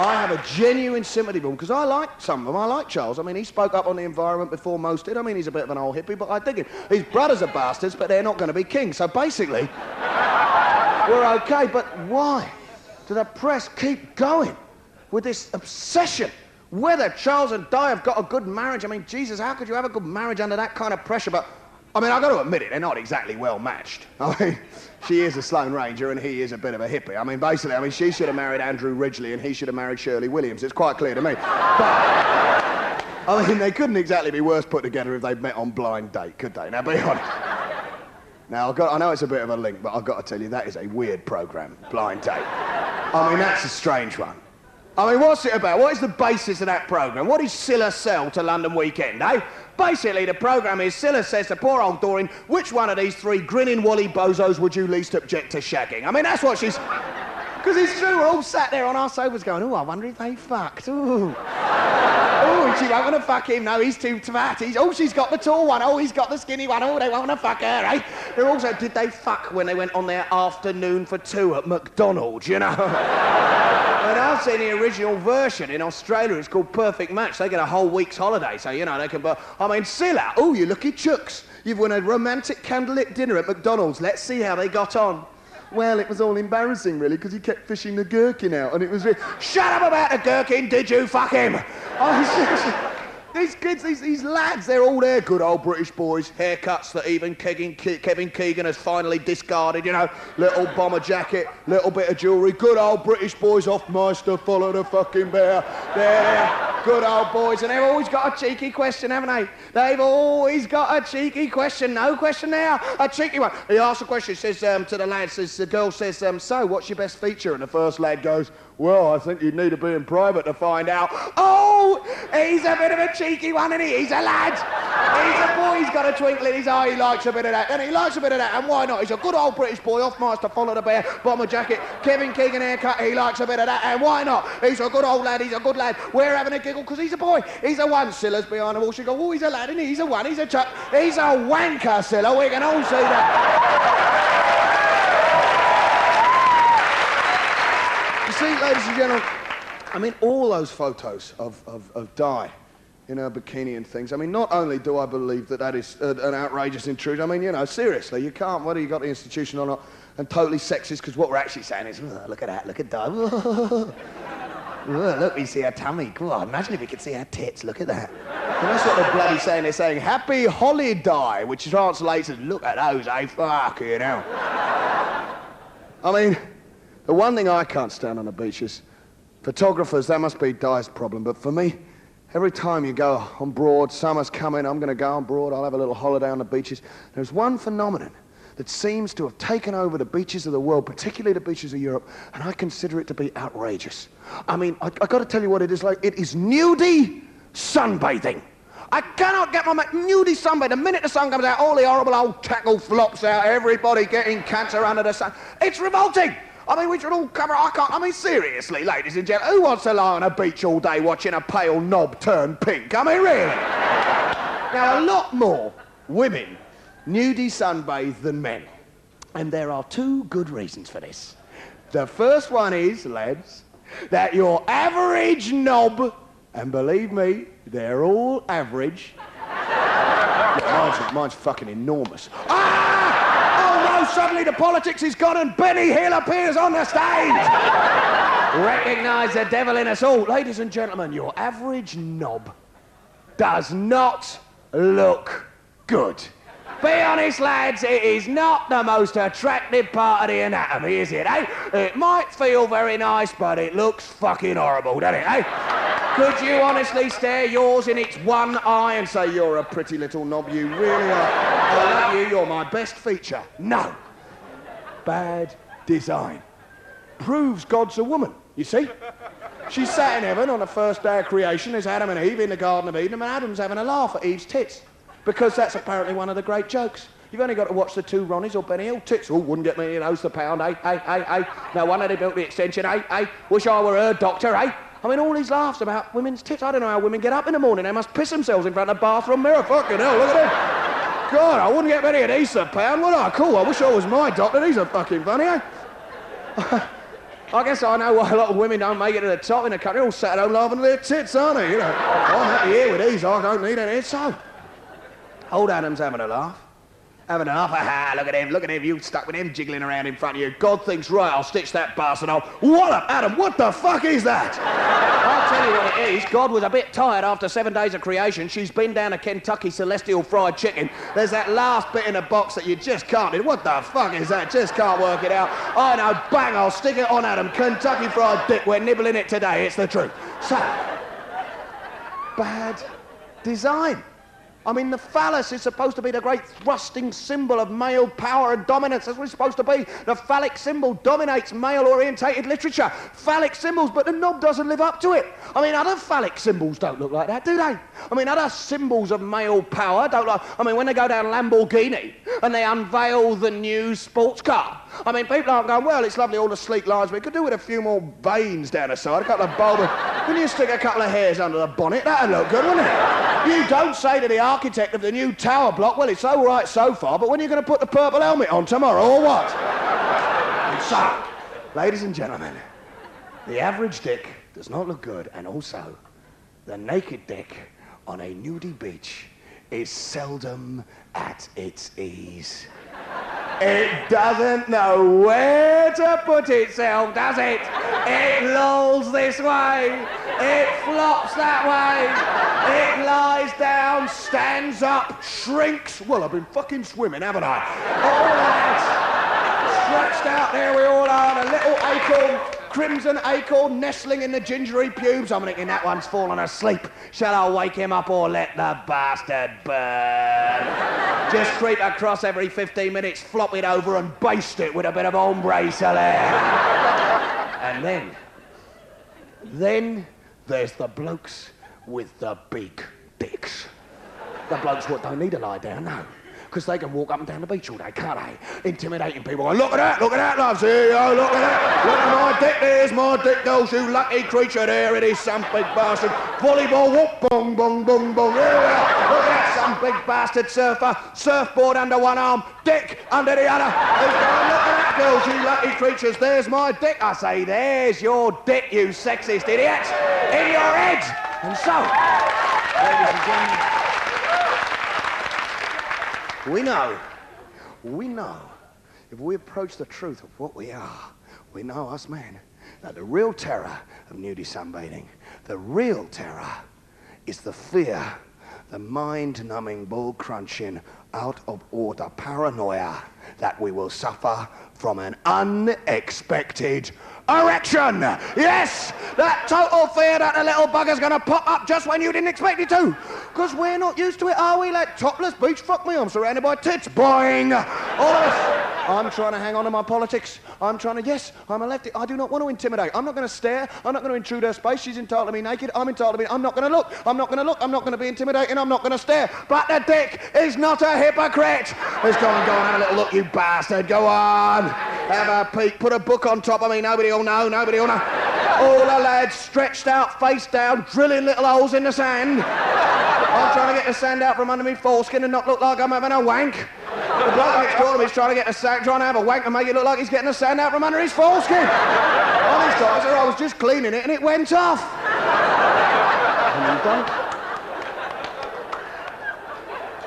I have a genuine sympathy for him, because I like some of them. I like Charles. I mean, he spoke up on the environment before most did. I mean, he's a bit of an old hippie, but I dig him. His brothers are bastards, but they're not going to be king. So basically, we're okay. But why do the press keep going with this obsession? Whether Charles and Di have got a good marriage, I mean, Jesus, how could you have a good marriage under that kind of pressure? But, I mean, I've got to admit it, they're not exactly well matched. I mean, she is a Sloane Ranger and he is a bit of a hippie. I mean, basically, she should have married Andrew Ridgeley and he should have married Shirley Williams. It's quite clear to me. But, I mean, they couldn't exactly be worse put together if they'd met on Blind Date, could they? Now, be honest. Now, I know it's a bit of a link, but I've got to tell you, that is a weird programme, Blind Date. I mean, that's a strange one. I mean, what's it about? What is the basis of that programme? What did Scylla sell to London Weekend, eh? Basically, the programme is Scylla says to poor old Doreen, which one of these three grinning Wally bozos would you least object to shagging? I mean, that's what she's... Because it's true, we're all sat there on our sofas going, oh, I wonder if they fucked. Ooh. Oh, she won't want to fuck him. No, he's too fat. She's got the tall one. Oh, he's got the skinny one. Oh, they won't want to fuck her, eh? They're also, did they fuck when they went on their afternoon for two at McDonald's, you know? And I've seen the original version in Australia. It's called Perfect Match. They get a whole week's holiday, so, you know, they can... I mean, Scylla, oh, you lucky chucks. You've won a romantic candlelit dinner at McDonald's. Let's see how they got on. Well, it was all embarrassing, really, because he kept fishing the gherkin out, and it was... Shut up about the gherkin, did you? Fuck him! These kids, these lads, they're all there, good old British boys, haircuts that even Kevin Keegan has finally discarded, you know, little bomber jacket, little bit of jewellery, good old British boys, off Meister, follow the fucking bear, there, good old boys, and they've always got a cheeky question, haven't they? They've always got a cheeky question, no question now, a cheeky one. He asks a question, says to the lad, says, the girl says, so, what's your best feature? And the first lad goes, well, I think you'd need to be in private to find out. Oh, he's a bit of a cheeky one, isn't he? He's a lad. He's a boy, he's got a twinkle in his eye, he likes a bit of that. And he likes a bit of that, and why not? He's a good old British boy, off Meister, follow the bear, bomber jacket, Kevin Keegan haircut, he likes a bit of that, and why not? He's a good old lad, he's a good lad. We're having a giggle because he's a boy. He's a one. Scylla's behind the wall. She goes, oh, he's a lad, isn't he? He's a one, he's a chuck. He's a wanker, Scylla, we can all see that. You see, ladies and gentlemen, I mean, all those photos of Di in her bikini and things, I mean, not only do I believe that is an outrageous intrusion, I mean, you know, seriously, you can't, whether you got the institution or not, and totally sexist, because what we're actually saying is, look at that, look at Di. Look, we see her tummy. Come on, imagine if we could see her tits, look at that. And that's what they're bloody saying. They're saying, happy holiday, which translates as, look at those, eh? Fuck, you know. I mean, the one thing I can't stand on the beach is photographers. That must be Di's problem. But for me, every time you go on board, summer's coming, I'm going to go on board, I'll have a little holiday on the beaches. There's one phenomenon that seems to have taken over the beaches of the world, particularly the beaches of Europe, and I consider it to be outrageous. I mean, I got to tell you what it is like. It is nudie sunbathing. I cannot get my nudie sunbathing. The minute the sun comes out, all the horrible old tackle flops out, everybody getting cancer under the sun. It's revolting. I mean, we should all cover... I mean, seriously, ladies and gentlemen, who wants to lie on a beach all day watching a pale knob turn pink? I mean, really? Now, a lot more women nudie sunbathe than men. And there are two good reasons for this. The first one is, lads, that your average knob, and believe me, they're all average. Mine's fucking enormous. Suddenly the politics is gone and Benny Hill appears on the stage. Recognise the devil in us all. Ladies and gentlemen, your average knob does not look good. Be honest, lads, it is not the most attractive part of the anatomy, is it, eh? It might feel very nice, but it looks fucking horrible, doesn't it, eh? Could you honestly stare yours in its one eye and say, you're a pretty little knob, you really are. I love you, you're my best feature. No. Bad design. Proves God's a woman, you see? She sat in heaven on the first day of creation. There's Adam and Eve in the Garden of Eden, and Adam's having a laugh at Eve's tits. Because that's apparently one of the great jokes. You've only got to watch the two Ronnies or Benny Hill. Tits, oh, wouldn't get me an ounce the pound, eh? No wonder they built the extension, eh? Wish I were her doctor, eh? I mean, all these laughs about women's tits. I don't know how women get up in the morning. They must piss themselves in front of the bathroom mirror. Fucking hell, look at them. God, I wouldn't get many of these a pound, would I? Cool, I wish I was my doctor. These are fucking funny, eh? I guess I know why a lot of women don't make it to the top in the country. All sat at home laughing at their tits, aren't they? You know, I'm happy here with these. I don't need any. So, old Adam's having a laugh. Having a laugh. Ha, look at him, you stuck with him jiggling around in front of you. God thinks, right, I'll stitch that bastard off. Wallop, Adam, what the fuck is that? I'll tell you what it is. God was a bit tired after 7 days of creation. She's been down to Kentucky Celestial Fried Chicken. There's that last bit in the box that you just can't do. What the fuck is that? Just can't work it out. I know, bang, I'll stick it on Adam. Kentucky Fried Dick, we're nibbling it today, it's the truth. So, bad design. I mean, the phallus is supposed to be the great thrusting symbol of male power and dominance. That's what it's supposed to be. The phallic symbol dominates male-orientated literature. Phallic symbols, but the knob doesn't live up to it. I mean, other phallic symbols don't look like that, do they? I mean, other symbols of male power don't look... I mean, when they go down Lamborghini and they unveil the new sports car, I mean, people aren't going, well, it's lovely, all the sleek lines, but we could do with a few more veins down the side, a couple of bulbous... Can you stick a couple of hairs under the bonnet? That'd look good, wouldn't it? You don't say to the architect of the new tower block, well, it's all right so far, but when are you going to put the purple helmet on tomorrow, or what? So, ladies and gentlemen, The average dick does not look good, and also, the naked dick on a nudie beach is seldom at its ease. It doesn't know where to put itself, does it? It lolls this way, it flops that way, it lies down, stands up, shrinks. Well, I've been fucking swimming, haven't I? All that, stretched out there we all are, a little acorn, crimson acorn nestling in the gingery pubes. I'm thinking that one's fallen asleep. Shall I wake him up or let the bastard burn? Just creep across every 15 minutes, flop it over and baste it with a bit of ombre soleil. And then there's the blokes with the big dicks. The blokes what don't need to lie down, no. Because they can walk up and down the beach all day, can't they? Intimidating people. Going, look at that, love. See, oh, look at that. Look at my dick. There's my dick, goes, you lucky creature. There it is, some big bastard. Volleyball, whoop, bong, bong, bong, bong. There we are. Look at that, some big bastard surfer. Surfboard under one arm, dick under the other. He's going, look at that, girls, you lucky creatures. There's my dick. I say, there's your dick, you sexist idiot. In your head. And so, ladies and gentlemen, we know, if we approach the truth of what we are, we know, us men, that the real terror of nudie sunbathing, the real terror is the fear, the mind-numbing, bull-crunching, out-of-order paranoia that we will suffer from an unexpected erection. Yes, that total fear that the little bugger's going to pop up just when you didn't expect it to. Because we're not used to it, are we? Like topless beach, fuck me, I'm surrounded by tits. Boing! All of us. I'm trying to hang on to my politics. I'm a lefty. I do not want to intimidate. I'm not going to stare. I'm not going to intrude her space. She's entitled to be naked. I'm entitled to be... I'm not going to look. I'm not going to be intimidating. I'm not going to stare. But the dick is not a hypocrite. Let's go on, have a little look, you bastard. Go on. Have a peek. Put a book on top of me. Nobody will know. All the lads stretched out, face down, drilling little holes in the sand. I'm trying to get the sand out from under me foreskin and not look like I'm having a wank. The bloke next door to me is trying to get the sand, trying to have a wank and make it look like he's getting the sand out from under his foreskin. Honest, officer, I was just cleaning it and it went off.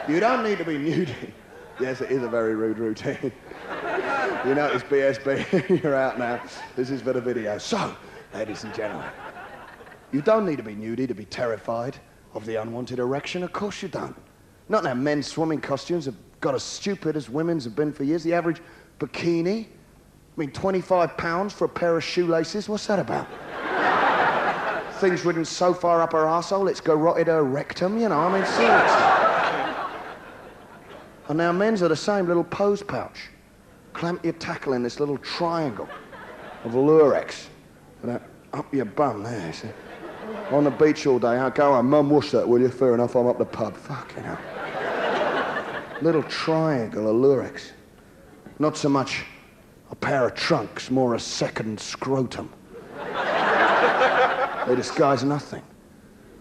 You don't need to be nudie. Yes, it is a very rude routine. You notice BSB, you're out now. This is for the video. So, ladies and gentlemen, you don't need to be nudie to be terrified of the unwanted erection. Of course you don't. Not now men's swimming costumes have got as stupid as women's have been for years. The average bikini, £25 for a pair of shoelaces. What's that about? Things ridden so far up her arsehole, it's garroted her rectum, you know, I mean, seriously. And now men's are the same, little pose pouch. Clamp your tackle in this little triangle of Lurex. Up your bum there, see? On the beach all day, go on, Mum, wash that, will you? Fair enough, I'm up the pub. Fucking hell. Little triangle of Lurex. Not so much a pair of trunks, more a second scrotum. They disguise nothing.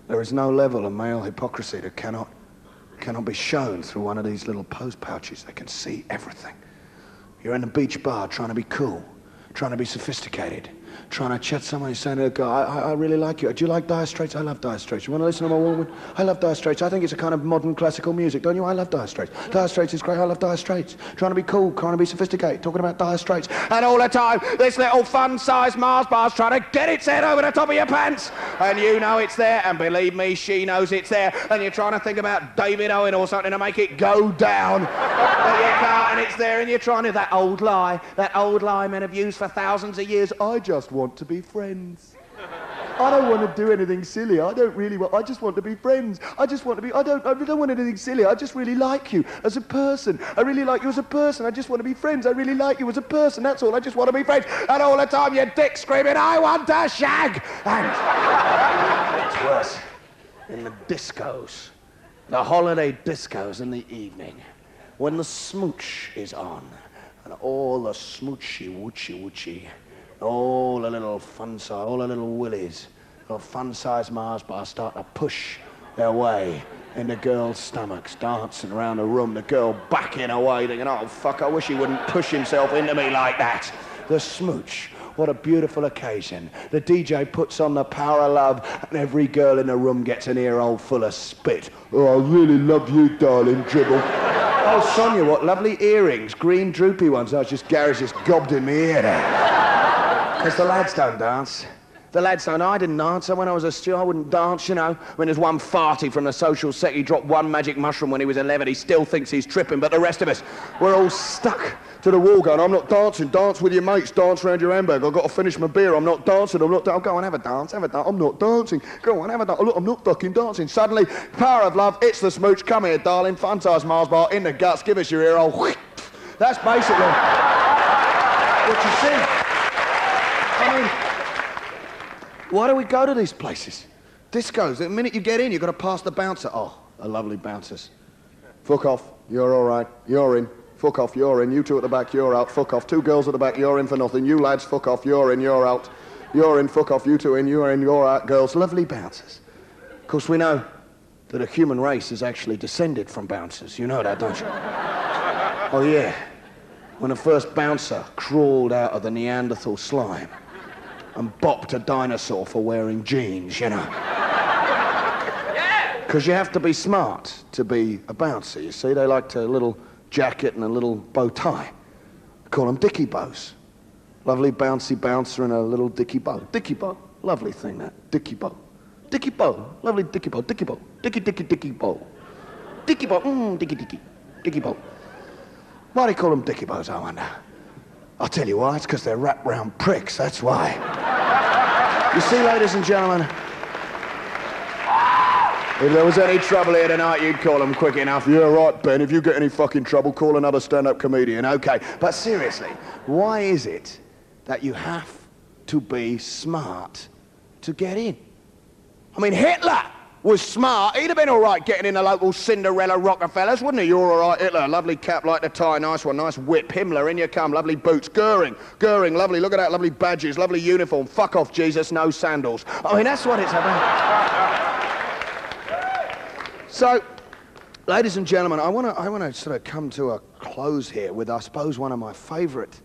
There is no level of male hypocrisy that cannot be shown through one of these little pose pouches. They can see everything. You're in a beach bar trying to be cool, trying to be sophisticated, trying to chat someone who's saying to a guy, I really like you. Do you like Dire Straits? I love Dire Straits. You want to listen to my woman? I love Dire Straits. I think it's a kind of modern classical music, don't you? I love Dire Straits. Dire Straits is great. I love Dire Straits. Trying to be cool, trying to be sophisticated, talking about Dire Straits. And all the time, this little fun-sized Mars bar's trying to get its head over the top of your pants. And you know it's there, and believe me, she knows it's there. And you're trying to think about David Owen or something to make it go down. But you can't, and it's there, and you're trying to... That old lie men have used for thousands of years. I just want to be friends. I don't want to do anything silly. I just want to be friends. I don't want anything silly. I just really like you as a person. I really like you as a person. I just want to be friends. I really like you as a person. That's all. I just want to be friends. And all the time your dick screaming, I want to shag. And it's worse. In the discos, the holiday discos in the evening, when the smooch is on, and all the smoochy, woochie, all the little fun-size, all the little willies, little fun-sized Mars bars start to push their way into girls' stomachs, dancing around the room, the girl backing away, thinking, oh, fuck, I wish he wouldn't push himself into me like that. The smooch, what a beautiful occasion. The DJ puts on The Power of Love, and every girl in the room gets an ear hole full of spit. Oh, I really love you, darling, dribble. Oh, Sonia, what lovely earrings, green droopy ones. Oh, it's just Gary's just gobbed in my ear there. Because the lads don't dance. The lads don't. I didn't dance. When I was a steward, I wouldn't dance, you know. When there's one farty from the social set, he dropped one magic mushroom when he was 11. He still thinks he's tripping, but the rest of us, we're all stuck to the wall going, I'm not dancing. Dance with your mates. Dance round your handbag. I've got to finish my beer. I'm not dancing. I'm not dancing. Go on, have a dance. Have a dance. I'm not dancing. Go on, have a dance. Oh, look, I'm not fucking dancing. Suddenly, Power of Love, it's the smooch. Come here, darling. Fun size Mars bar in the guts. Give us your ear hole. That's basically what you see. I mean, why do we go to these places? Discos, the minute you get in, you've got to pass the bouncer. Oh, the lovely bouncers. Fuck off, you're all right, you're in. Fuck off, you're in. You two at the back, you're out. Fuck off, two girls at the back, you're in for nothing. You lads, fuck off, you're in, you're out. You're in, fuck off, you two in, you're in, you're out. Girls, lovely bouncers. Of course, we know that the human race is actually descended from bouncers. You know that, don't you? Oh, yeah. When the first bouncer crawled out of the Neanderthal slime and bopped a dinosaur for wearing jeans, you know. Because you have to be smart to be a bouncer, you see. They liked a little jacket and a little bow tie. They call them dicky bows. Lovely bouncy bouncer and a little dicky bow. Dicky bow, lovely thing that, dicky bow. Dicky bow, lovely dicky bow, dicky bow. Dicky, dicky, dicky bow. Dicky bow, dicky, dicky, dicky bow. Why do they call them dicky bows, I wonder? I'll tell you why, it's because they're wrapped round pricks, that's why. You see, ladies and gentlemen, if there was any trouble here tonight, you'd call them quick enough. Yeah, right, Ben, if you get any fucking trouble, call another stand-up comedian, okay. But seriously, why is it that you have to be smart to get in? I mean, Hitler was smart. He'd have been all right getting in the local Cinderella Rockefellers, wouldn't he? You're all right, Hitler. Lovely cap like the tie, nice one, nice whip. Himmler, in you come, lovely boots. Goering, lovely, look at that, lovely badges, lovely uniform. Fuck off, Jesus, no sandals. I mean, that's what it's about. So, ladies and gentlemen, I want to sort of come to a close here with, I suppose, one of my favourite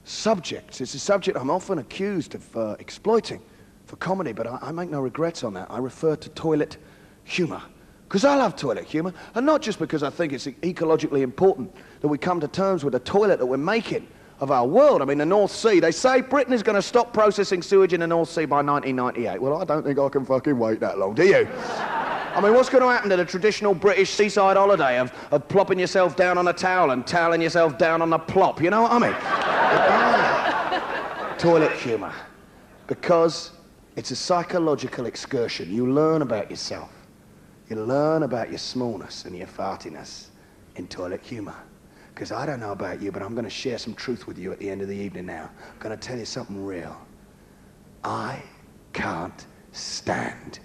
subjects. It's a subject I'm often accused of exploiting for comedy, but I make no regrets on that. I refer to toilet humour. Because I love toilet humour, and not just because I think it's ecologically important that we come to terms with the toilet that we're making of our world. I mean, the North Sea, they say Britain is going to stop processing sewage in the North Sea by 1998. Well, I don't think I can fucking wait that long, do you? I mean, what's going to happen to the traditional British seaside holiday of plopping yourself down on a towel and toweling yourself down on a plop? You know what I mean? Toilet humour. Because it's a psychological excursion. You learn about yourself. You learn about your smallness and your fartiness in toilet humour. Because I don't know about you, but I'm going to share some truth with you at the end of the evening now. I'm going to tell you something real. I can't stand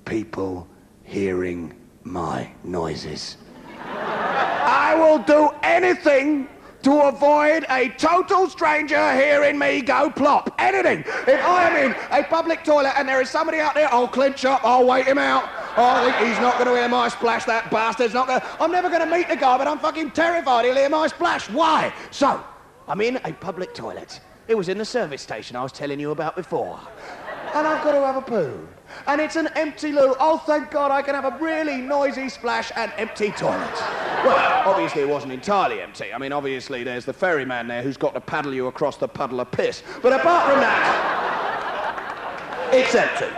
people hearing my noises. I will do anything to avoid a total stranger hearing me go plop. Anything. If I am in a public toilet and there is somebody out there, I'll clinch up, I'll wait him out. I think he's not going to hear my splash, that bastard's not going to... I'm never going to meet the guy, but I'm fucking terrified he'll hear my splash. Why? So, I'm in a public toilet. It was in the service station I was telling you about before. And I've got to have a poo. And it's an empty loo. Oh, thank God, I can have a really noisy splash and empty toilet. Well, obviously it wasn't entirely empty. I mean, obviously there's the ferryman there who's got to paddle you across the puddle of piss. But apart from that, it's empty.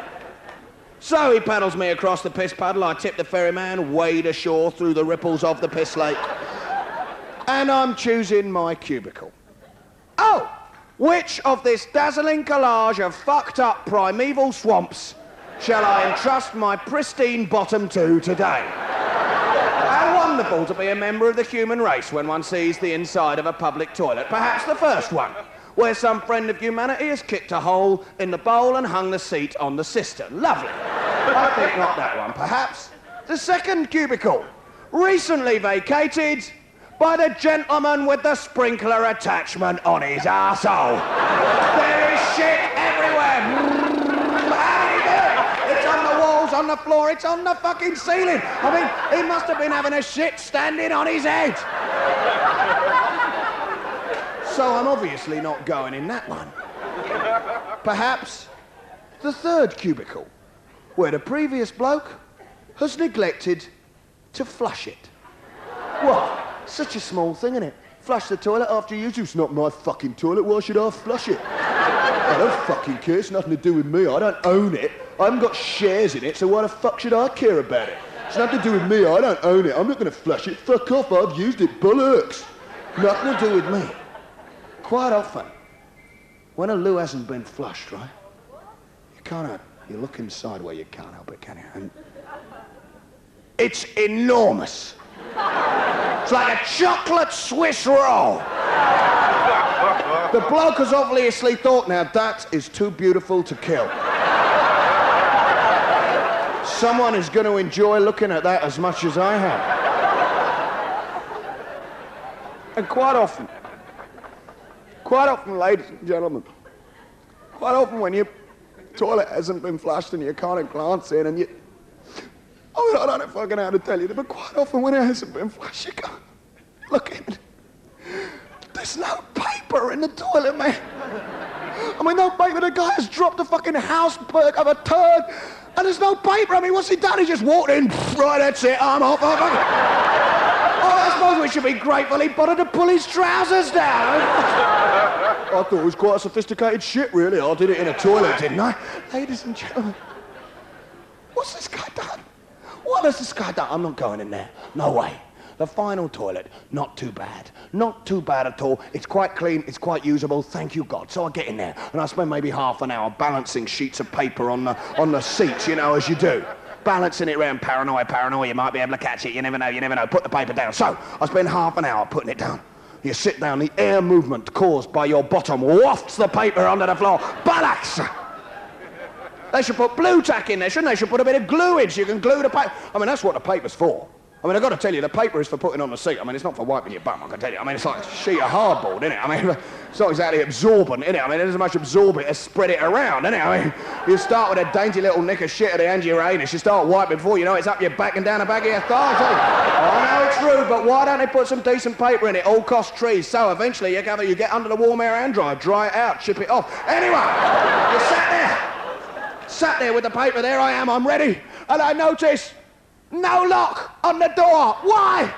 So he paddles me across the piss puddle. I tip the ferryman, wade ashore through the ripples of the piss lake. And I'm choosing my cubicle. Oh! Which of this dazzling collage of fucked up primeval swamps shall I entrust my pristine bottom to today? How wonderful to be a member of the human race when one sees the inside of a public toilet. Perhaps the first one, where some friend of humanity has kicked a hole in the bowl and hung the seat on the cistern. Lovely. I think not that one. Perhaps the second cubicle, recently vacated by the gentleman with the sprinkler attachment on his arsehole. There is shit everywhere. How did he do it? It's on the walls, on the floor, it's on the fucking ceiling. I mean, he must have been having a shit standing on his head. So I'm obviously not going in that one. Perhaps the third cubicle, where the previous bloke has neglected to flush it. What? Such a small thing, innit? Flush the toilet after you use it. It's not my fucking toilet. Why should I flush it? I don't fucking care. It's nothing to do with me. I don't own it. I haven't got shares in it, so why the fuck should I care about it? It's nothing to do with me. I don't own it. I'm not going to flush it. Fuck off. I've used it. Bollocks. Nothing to do with me. Quite often, when a loo hasn't been flushed, right, you look inside where you can't help it, can you? And it's enormous. It's like a chocolate Swiss roll. The bloke has obviously thought, now that is too beautiful to kill. Someone is going to enjoy looking at that as much as I have. And quite often, ladies and gentlemen, quite often when your toilet hasn't been flushed and you kind of glance in and you... I mean, I don't know fucking how to tell you that, but quite often when it hasn't been flushed, you go, look in. There's no paper in the toilet, man. I mean, no paper. The guy has dropped a fucking houseberg of a turd, and there's no paper. I mean, what's he done? He just walked in. Right, that's it. I'm off. Oh, I suppose we should be grateful he bothered to pull his trousers down. I thought it was quite a sophisticated shit, really. I did it in a toilet, didn't I? Ladies and gentlemen, what's this guy done? What has this guy done? I'm not going in there. No way. The final toilet, not too bad. Not too bad at all. It's quite clean, it's quite usable, thank you God. So I get in there, and I spend maybe half an hour balancing sheets of paper on the seats, you know, as you do. Balancing it around, paranoia, you might be able to catch it, you never know. Put the paper down. So, I spend half an hour putting it down. You sit down, the air movement caused by your bottom wafts the paper onto the floor. Bollocks! They should put blue tack in there, shouldn't they? They should put a bit of glue in so you can glue the paper. I mean, that's what the paper's for. I mean, I've got to tell you, the paper is for putting on the seat. I mean, it's not for wiping your bum, I can tell you. I mean, it's like a sheet of hardboard, isn't it? I mean, it's not exactly absorbent, isn't it? I mean, it doesn't much absorb it as spread it around, isn't it? I mean, you start with a dainty little nick of shit at the end of your anus. You start wiping before you know it's up your back and down the back of your thighs. I know it's rude, but why don't they put some decent paper in it? All cost trees. So eventually you get under the warm air and dry it out, chip it off. Anyway, you sat there with the paper. There I am, I'm ready. And I notice no lock on the door. Why?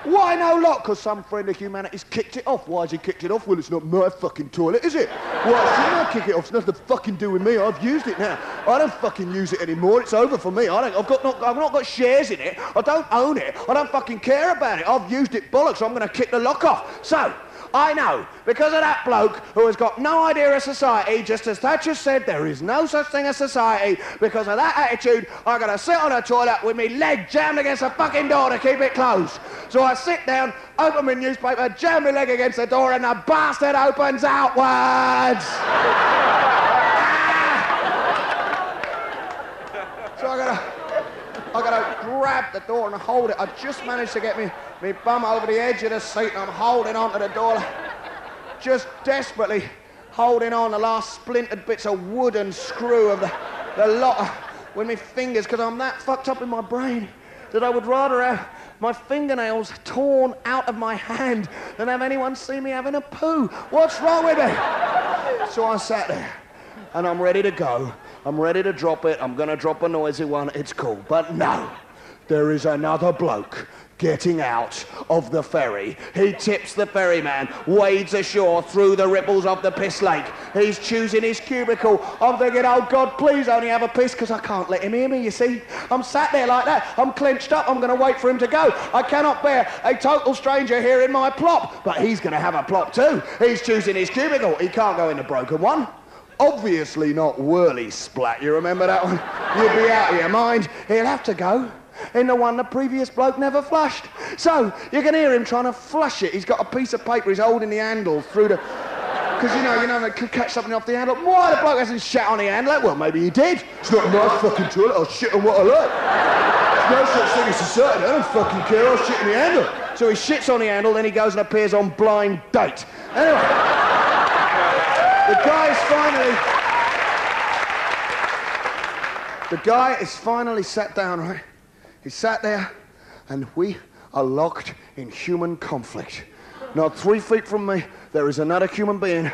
Why no lock? Because some friend of humanity's kicked it off. Why has he kicked it off? Well, it's not my fucking toilet, is it? Why should I kick it off? It's nothing to fucking do with me. I've used it now. I don't fucking use it anymore. It's over for me. I've not got shares in it. I don't own it. I don't fucking care about it. I've used it bollocks, so I'm going to kick the lock off. So, I know, because of that bloke who has got no idea of society, just as Thatcher said, there is no such thing as society. Because of that attitude, I'm going to sit on a toilet with me leg jammed against the fucking door to keep it closed. So I sit down, open my newspaper, jam my leg against the door, and the bastard opens outwards. So I gotta grab the door and hold it. I just managed to get me bum over the edge of the seat, and I'm holding on to the door, just desperately holding on the last splintered bits of wood and screw of the lot with my fingers, because I'm that fucked up in my brain that I would rather have my fingernails torn out of my hand than have anyone see me having a poo. What's wrong with me? So I sat there, and I'm ready to go. I'm ready to drop it. I'm going to drop a noisy one. It's cool. But no, there is another bloke getting out of the ferry. He tips the ferryman, wades ashore through the ripples of the piss lake. He's choosing his cubicle. I'm thinking, oh God, please only have a piss, because I can't let him hear me, you see. I'm sat there like that. I'm clenched up. I'm going to wait for him to go. I cannot bear a total stranger hearing my plop. But he's going to have a plop too. He's choosing his cubicle. He can't go in the broken one. Obviously not whirly splat, you remember that one? You'd be out of your mind. He'll have to go in the one the previous bloke never flushed. So, you can hear him trying to flush it. He's got a piece of paper, he's holding the handle through the... Because, you know, they could catch something off the handle. Why the bloke hasn't shat on the handle? Well, maybe he did. It's not my fucking toilet, I'll shit on what I like. There's no such thing as society, I don't fucking care, I'll shit on the handle. So he shits on the handle, then he goes and appears on Blind Date. Anyway... The guy is finally sat down, right? He sat there, and we are locked in human conflict. Not 3 feet from me, there is another human being,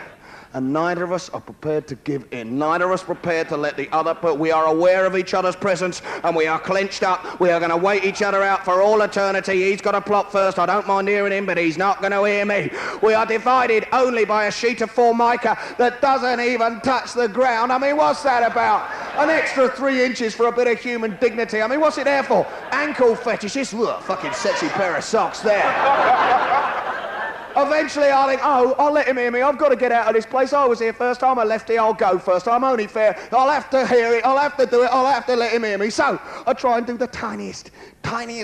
and neither of us are prepared to give in. Neither of us prepared to let the other, but we are aware of each other's presence, and we are clenched up. We are going to wait each other out for all eternity. He's got to plot first. I don't mind hearing him, but he's not going to hear me. We are divided only by a sheet of formica that doesn't even touch the ground. I mean, what's that about? An extra 3 inches for a bit of human dignity. I mean, what's it there for? Ankle fetishists? Ugh, fucking sexy pair of socks there. Eventually I'll think, oh, I'll let him hear me. I've got to get out of this place. I was here first time. I left here. I'll go first. I'm only fair. I'll have to hear it. I'll have to do it. I'll have to let him hear me. So I try and do the tiniest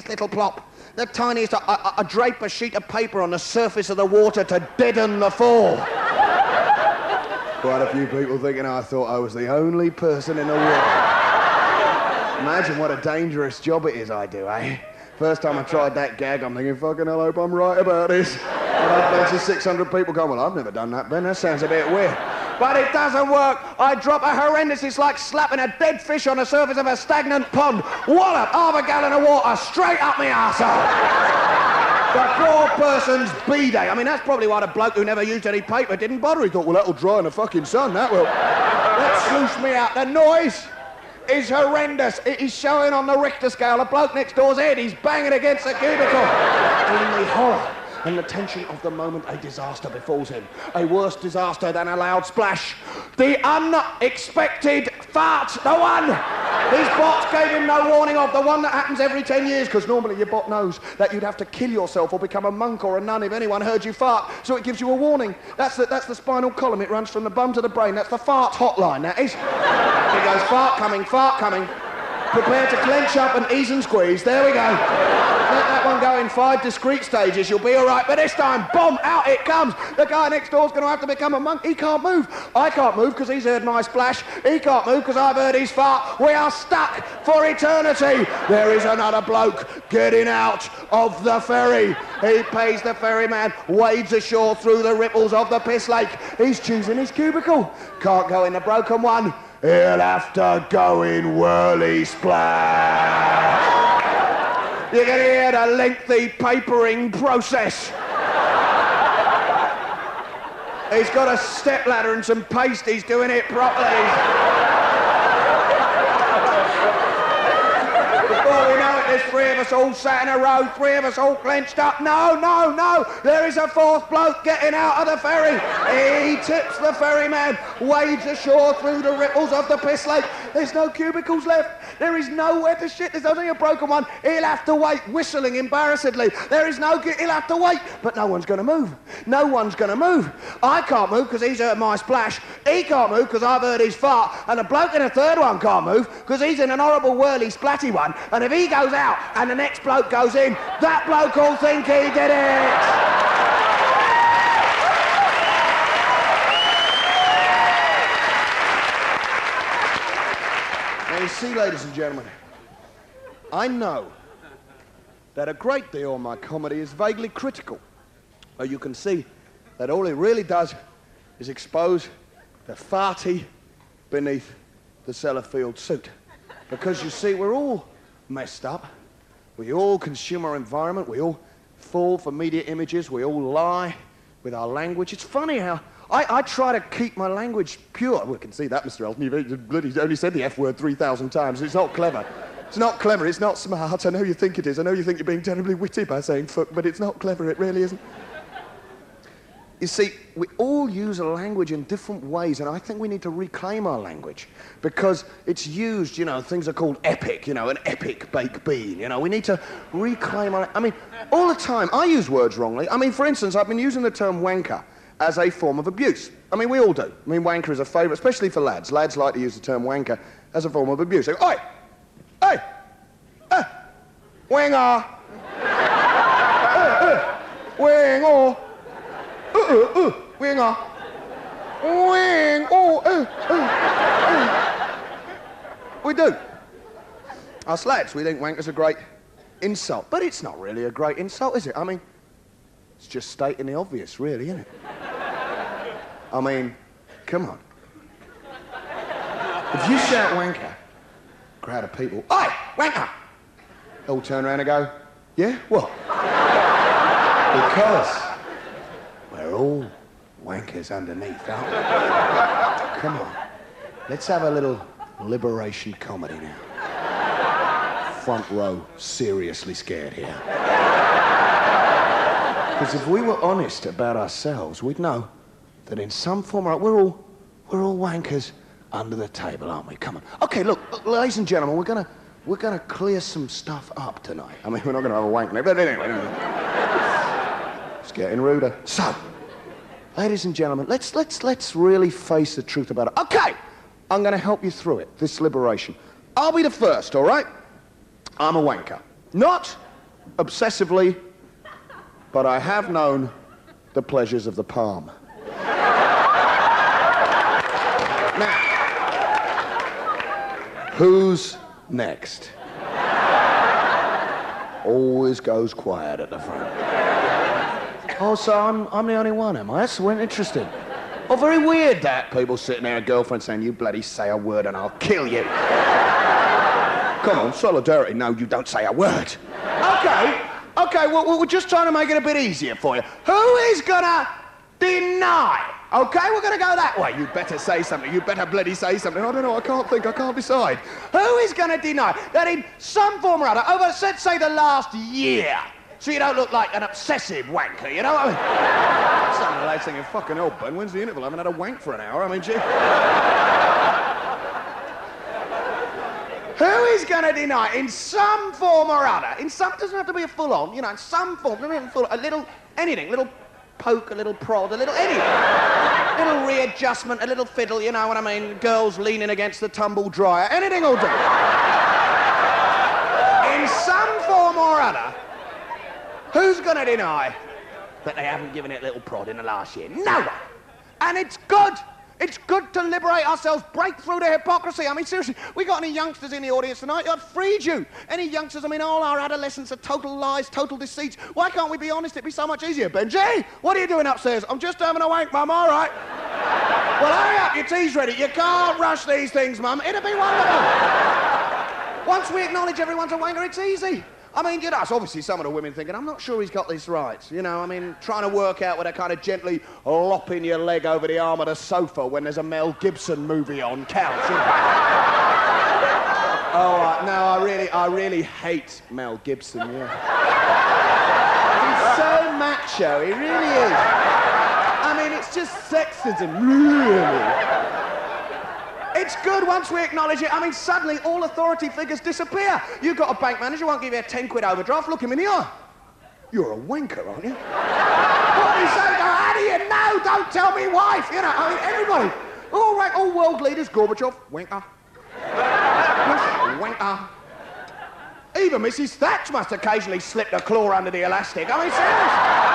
little plop. The tiniest. I drape a sheet of paper on the surface of the water to deaden the fall. Quite a few people thinking I thought I was the only person in the world. Imagine what a dangerous job it is I do, eh? First time I tried that gag, I'm thinking, fucking hell, I hope I'm right about this. And I've been to 600 people going, well, I've never done that, Ben. That sounds a bit weird. But it doesn't work. I drop a horrendous, it's like slapping a dead fish on the surface of a stagnant pond. Wallop, half a gallon of water, straight up my arsehole. The poor person's B-day. I mean, that's probably why the bloke who never used any paper didn't bother. He thought, well, that'll dry in the fucking sun, that will. That sluiced me out. The noise is horrendous. It is showing on the Richter scale. The bloke next door's head, he's banging against the cubicle. In the horror and the tension of the moment, a disaster befalls him. A worse disaster than a loud splash. The unexpected fart. The one his bot gave him no warning of. The one that happens every 10 years, because normally your bot knows that you'd have to kill yourself or become a monk or a nun if anyone heard you fart. So it gives you a warning. That's the spinal column. It runs from the bum to the brain. That's the fart hotline, that is. It goes, fart coming, fart coming. Prepare to clench up and ease and squeeze. There we go. Let that one go in 5 discrete stages. You'll be all right. But this time, boom, out it comes. The guy next door's going to have to become a monk. He can't move. I can't move because he's heard my splash. He can't move because I've heard his fart. We are stuck for eternity. There is another bloke getting out of the ferry. He pays the ferryman, wades ashore through the ripples of the piss lake. He's choosing his cubicle. Can't go in the broken one. He'll have to go in whirly splash. You can hear the lengthy papering process. He's got a stepladder and some paste. He's doing it properly. Before we know it, there's 3 of us all sat in a row, 3 of us all clenched up. No, no, no. There is a 4th bloke getting out of the ferry. He tips the ferryman, wades ashore through the ripples of the piss lake. There's no cubicles left. There is nowhere to shit. There's only a broken one. He'll have to wait, whistling embarrassedly. There is no... He'll have to wait. But no one's going to move. No one's going to move. I can't move because he's heard my splash. He can't move because I've heard his fart. And the bloke in the 3rd one can't move because he's in an horrible whirly splatty one. And if he goes out and the next bloke goes in, that bloke will think he did it. Now, you see, ladies and gentlemen, I know that a great deal of my comedy is vaguely critical. But you can see that all it really does is expose the farty beneath the Sellafield suit. Because, you see, we're all messed up. We all consume our environment. We all fall for media images. We all lie with our language. It's funny how I try to keep my language pure. We can see that, Mr. Elton. You've only said the F word 3,000 times. It's not clever. It's not clever. It's not smart. I know you think it is. I know you think you're being terribly witty by saying fuck, but it's not clever. It really isn't. You see, we all use a language in different ways, and I think we need to reclaim our language because it's used, you know, things are called epic, you know, an epic baked bean, you know. We need to reclaim our... I mean, all the time, I use words wrongly. I mean, for instance, I've been using the term wanker as a form of abuse. I mean, we all do. I mean, wanker is a favourite, especially for lads. Lads like to use the term wanker as a form of abuse. They go, oi! Hey! Wanger! Wanger! Winger. Wing. We do. Us lads, we think wanker's a great insult. But it's not really a great insult, is it? I mean, it's just stating the obvious, really, isn't it? I mean, come on. If you shout wanker, crowd of people, oi, wanker! They'll turn around and go, yeah, what? Because we're all wankers underneath, aren't we? Come on. Let's have a little liberation comedy now. Front row, seriously scared here. Because if we were honest about ourselves, we'd know that in some form or other, we're all wankers under the table, aren't we? Come on. Okay, look, ladies and gentlemen, we're gonna clear some stuff up tonight. I mean, we're not gonna have a wank, but anyway. It's getting ruder. So, ladies and gentlemen, let's really face the truth about it. Okay, I'm gonna help you through it, this liberation. I'll be the first, all right? I'm a wanker. Not obsessively, but I have known the pleasures of the palm. Now, who's next? Always goes quiet at the front. Oh, so I'm the only one, am I? That's interesting. Oh, very weird that. People sitting there, a girlfriend saying, you bloody say a word and I'll kill you. Come on, solidarity. No, you don't say a word. Okay, well, we're just trying to make it a bit easier for you. Who is gonna deny? Okay, we're gonna go that way. You better say something. You better bloody say something. I don't know, I can't think, I can't decide. Who is gonna deny that in some form or other, over, let's say, the last year, so you don't look like an obsessive wanker, you know what I mean? Some of the lads thinking, fucking hell, Ben, when's the interval? I haven't had a wank for an hour, I mean, gee. Who is going to deny, in some form or other, in some, doesn't have to be a full-on, you know, in some form, a little, anything, little poke, a little prod, a little anything, a little readjustment, a little fiddle, you know what I mean, girls leaning against the tumble dryer, anything will do. In some form or other, who's going to deny that they haven't given it a little prod in the last year? No one. And it's good. It's good to liberate ourselves, break through the hypocrisy. I mean, seriously, we got any youngsters in the audience tonight? I've freed you. Any youngsters? I mean, all our adolescents are total lies, total deceits. Why can't we be honest? It'd be so much easier. Benji, what are you doing upstairs? I'm just having a wank, Mum, all right. Well, hurry up, your tea's ready. You can't rush these things, Mum. It'll be wonderful. Once we acknowledge everyone's a wanker, it's easy. I mean, you know, it's obviously some of the women thinking, I'm not sure he's got this right. You know, I mean, trying to work out with a kind of gently lopping your leg over the arm of the sofa when there's a Mel Gibson movie on counts, you know. Oh, no, I really hate Mel Gibson, yeah. He's so macho, he really is. I mean, it's just sexism, really. It's good once we acknowledge it. I mean, suddenly all authority figures disappear. You've got a bank manager who won't give you a 10-quid overdraft. Look him in the eye. You're a wanker, aren't you? What do you say? How do you know? Don't tell me wife. You know, I mean, everybody. All right, all world leaders. Gorbachev, wanker. Bush, wanker. Even Mrs. Thatcher must occasionally slip a claw under the elastic. I mean, seriously.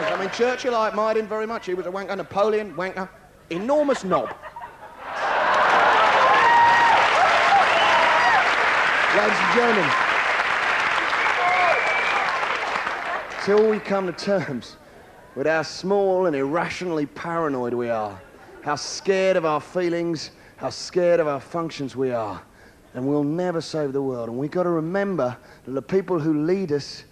I mean, Churchill, I admired him very much. He was a wanker. Napoleon, wanker. Enormous knob. Ladies and gentlemen, till we come to terms with how small and irrationally paranoid we are, how scared of our feelings, how scared of our functions we are, and we'll never save the world. And we've got to remember that the people who lead us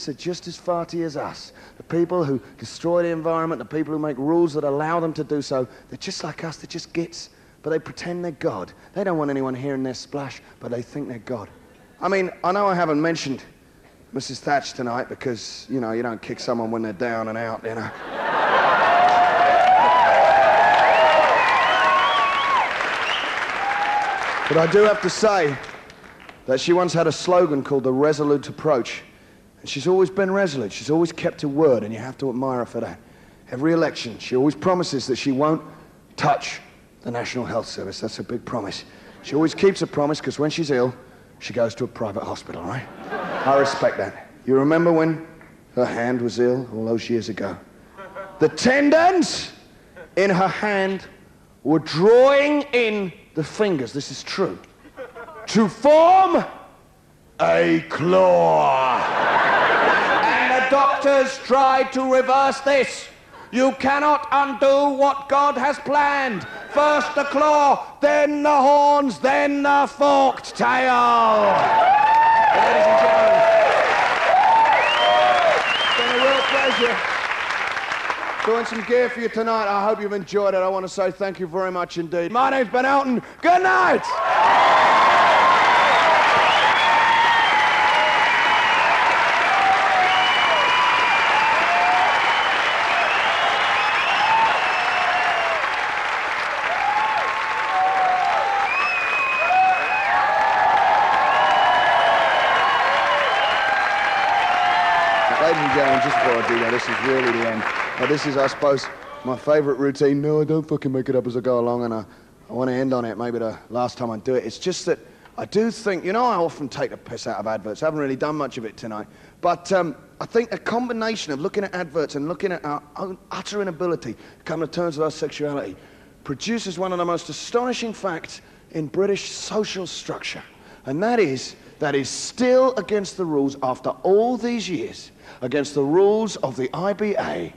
are just as farty as us. The people who destroy the environment, the people who make rules that allow them to do so, they're just like us, they're just gits, but they pretend they're God. They don't want anyone hearing their splash, but they think they're God. I mean, I know I haven't mentioned Mrs. Thatcher tonight because, you know, you don't kick someone when they're down and out, you know. But I do have to say that she once had a slogan called the Resolute Approach. And she's always been resolute. She's always kept her word, and you have to admire her for that. Every election, she always promises that she won't touch the National Health Service. That's a big promise. She always keeps a promise, because when she's ill, she goes to a private hospital, right? I respect that. You remember when her hand was ill all those years ago? The tendons in her hand were drawing in the fingers, this is true, to form a claw. And the doctors tried to reverse this. You cannot undo what God has planned. First the claw, then the horns, then the forked tail. Ladies and gentlemen, it's been a real pleasure doing some gear for you tonight. I hope you've enjoyed it. I want to say thank you very much indeed. My name's Ben Elton. Good night. Ladies and gentlemen, just before I do that, this is really the end. Now, this is, I suppose, my favourite routine. No, I don't fucking make it up as I go along, and I want to end on it, maybe the last time I do it. It's just that I do think, you know, I often take the piss out of adverts. I haven't really done much of it tonight. But I think a combination of looking at adverts and looking at our own utter inability to come to terms with our sexuality produces one of the most astonishing facts in British social structure. And that is still against the rules after all these years, against the rules of the IBA,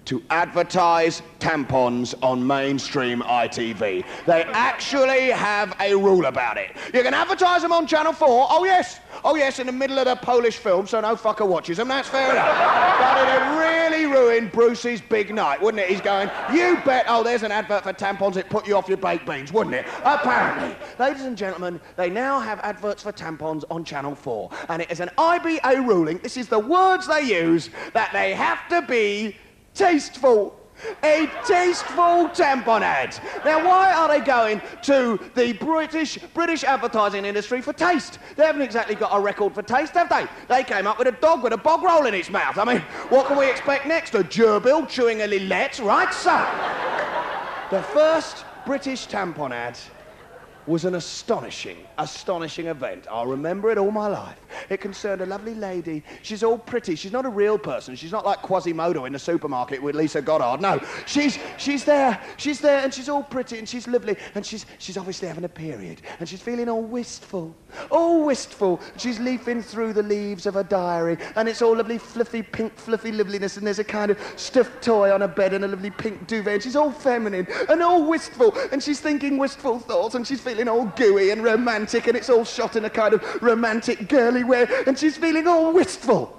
to advertise tampons on mainstream ITV. They actually have a rule about it. You can advertise them on Channel 4, oh yes, in the middle of the Polish film, so no fucker watches them, that's fair enough. But it'd really ruin Bruce's big night, wouldn't it? He's going, you bet, oh, there's an advert for tampons, it put you off your baked beans, wouldn't it? Apparently. Ladies and gentlemen, they now have adverts for tampons on Channel 4, and it is an IBA ruling, this is the words they use, that they have to be tasteful. A tasteful tampon ad. Now, why are they going to the British advertising industry for taste? They haven't exactly got a record for taste, have they? They came up with a dog with a bog roll in its mouth. I mean, what can we expect next? A gerbil chewing a lillet, right? So, the first British tampon ad was an astonishing event. I'll remember it all my life. It concerned a lovely lady. She's all pretty. She's not a real person. She's not like Quasimodo in the supermarket with Lisa Goddard. No, she's there, and she's all pretty, and she's lovely, and she's obviously having a period, and she's feeling all wistful. She's leafing through the leaves of her diary, and it's all lovely, fluffy, pink, fluffy loveliness, and there's a kind of stuffed toy on her bed and a lovely pink duvet, and she's all feminine and all wistful, and she's thinking wistful thoughts, and she's feeling all gooey and romantic, and it's all shot in a kind of romantic girly way, and she's feeling all wistful.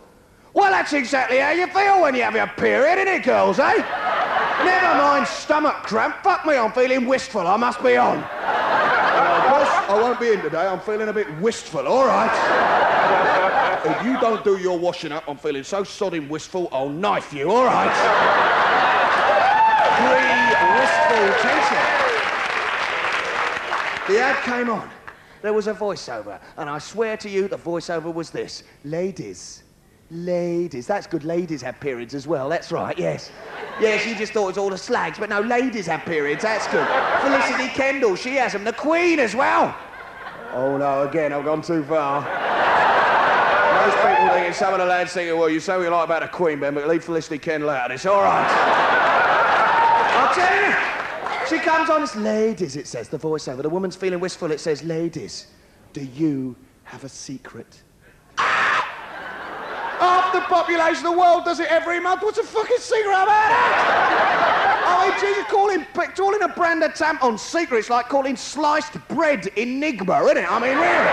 Well, that's exactly how you feel when you have your period, isn't it, girls, eh? Never mind stomach cramp. Fuck me, I'm feeling wistful. I must be on. Boss, I won't be in today. I'm feeling a bit wistful, all right? If you don't do your washing up, I'm feeling so sodding wistful, I'll knife you, all right? Wistful tension. The ad came on. There was a voiceover, and I swear to you, the voiceover was this. Ladies. That's good, ladies have periods as well, that's right, yes. Yes, you just thought it was all the slags, but no, ladies have periods, that's good. Felicity Kendall, she has them. The Queen as well. Oh no, again, I've gone too far. Most people thinking, some of the lads thinking, well, you say what you like about the Queen, Ben, but leave Felicity Kendall out, it's all right. I'll tell you. She comes on, it's ladies, it says, the voiceover. The woman's feeling wistful, it says, ladies, do you have a secret? Half the population of the world does it every month. What's the fucking secret about it? I mean, Jesus, calling a brand of tampon secret, it's like calling sliced bread Enigma, isn't it? I mean, really?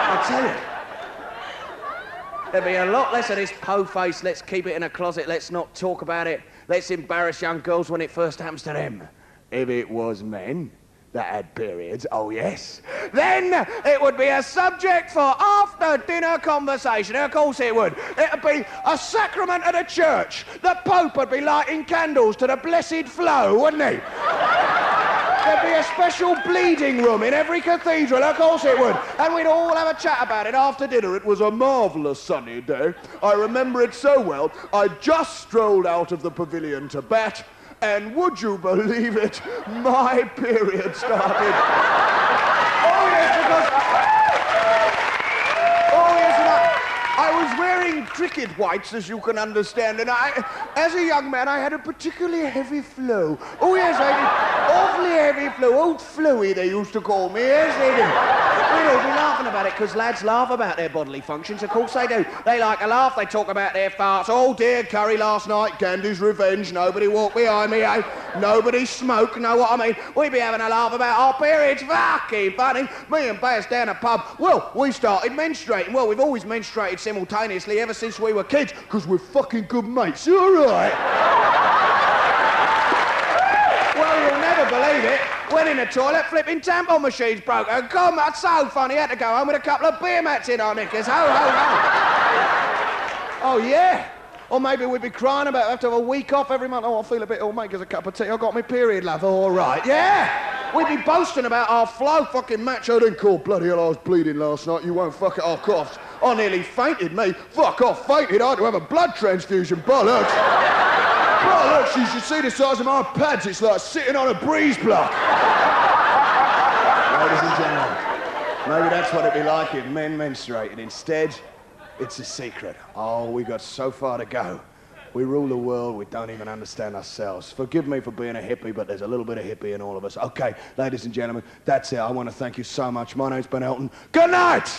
I tell you. There'd be a lot less of this po-face, let's keep it in a closet, let's not talk about it. Let's embarrass young girls when it first happens to them. If it was men that had periods, oh yes, then it would be a subject for after-dinner conversation. Of course it would. It'd be a sacrament at a church. The Pope would be lighting candles to the blessed flow, wouldn't he? There'd be a special bleeding room in every cathedral, of course it would. And we'd all have a chat about it after dinner. It was a marvellous sunny day. I remember it so well. I just strolled out of the pavilion to bat, and would you believe it, my period started. Oh yes, and I was wearing cricket whites, as you can understand, and as a young man, I had a particularly heavy flow. Oh yes, I did. Awfully heavy flu, old fluey they used to call me, yes they do. We'd all be laughing about it, because lads laugh about their bodily functions, of course they do. They like a laugh, they talk about their farts. Oh dear, curry last night, Gandhi's revenge, nobody walked behind me, eh? Nobody smoked, know what I mean? We'd be having a laugh about our periods, fucking funny. Me and Baz down a pub, well, we started menstruating. Well, we've always menstruated simultaneously ever since we were kids, because we're fucking good mates, all right? Well, you'll never believe it. Went in the toilet, flipping tampon machines broke. And God, that's so funny. Had to go home with a couple of beer mats in our knickers. Ho, ho, ho. Oh, yeah. Or maybe we'd be crying about have to have a week off every month. Oh, I feel a bit, make us a cup of tea. I got my period, love. All right, yeah. We'd be boasting about our flow, fucking macho. Then call, bloody hell, I was bleeding last night. You won't fuck it. Oh, coughs. I nearly fainted, me. Fuck off, fainted. I had to have a blood transfusion. Bollocks. Bollocks, you should see the size of my pads. It's like sitting on a breeze block. Ladies and gentlemen, maybe that's what it'd be like if men menstruated. Instead, it's a secret. Oh, we got so far to go. We rule the world, we don't even understand ourselves. Forgive me for being a hippie, but there's a little bit of hippie in all of us. Okay, ladies and gentlemen, that's it. I want to thank you so much. My name's Ben Elton. Good night!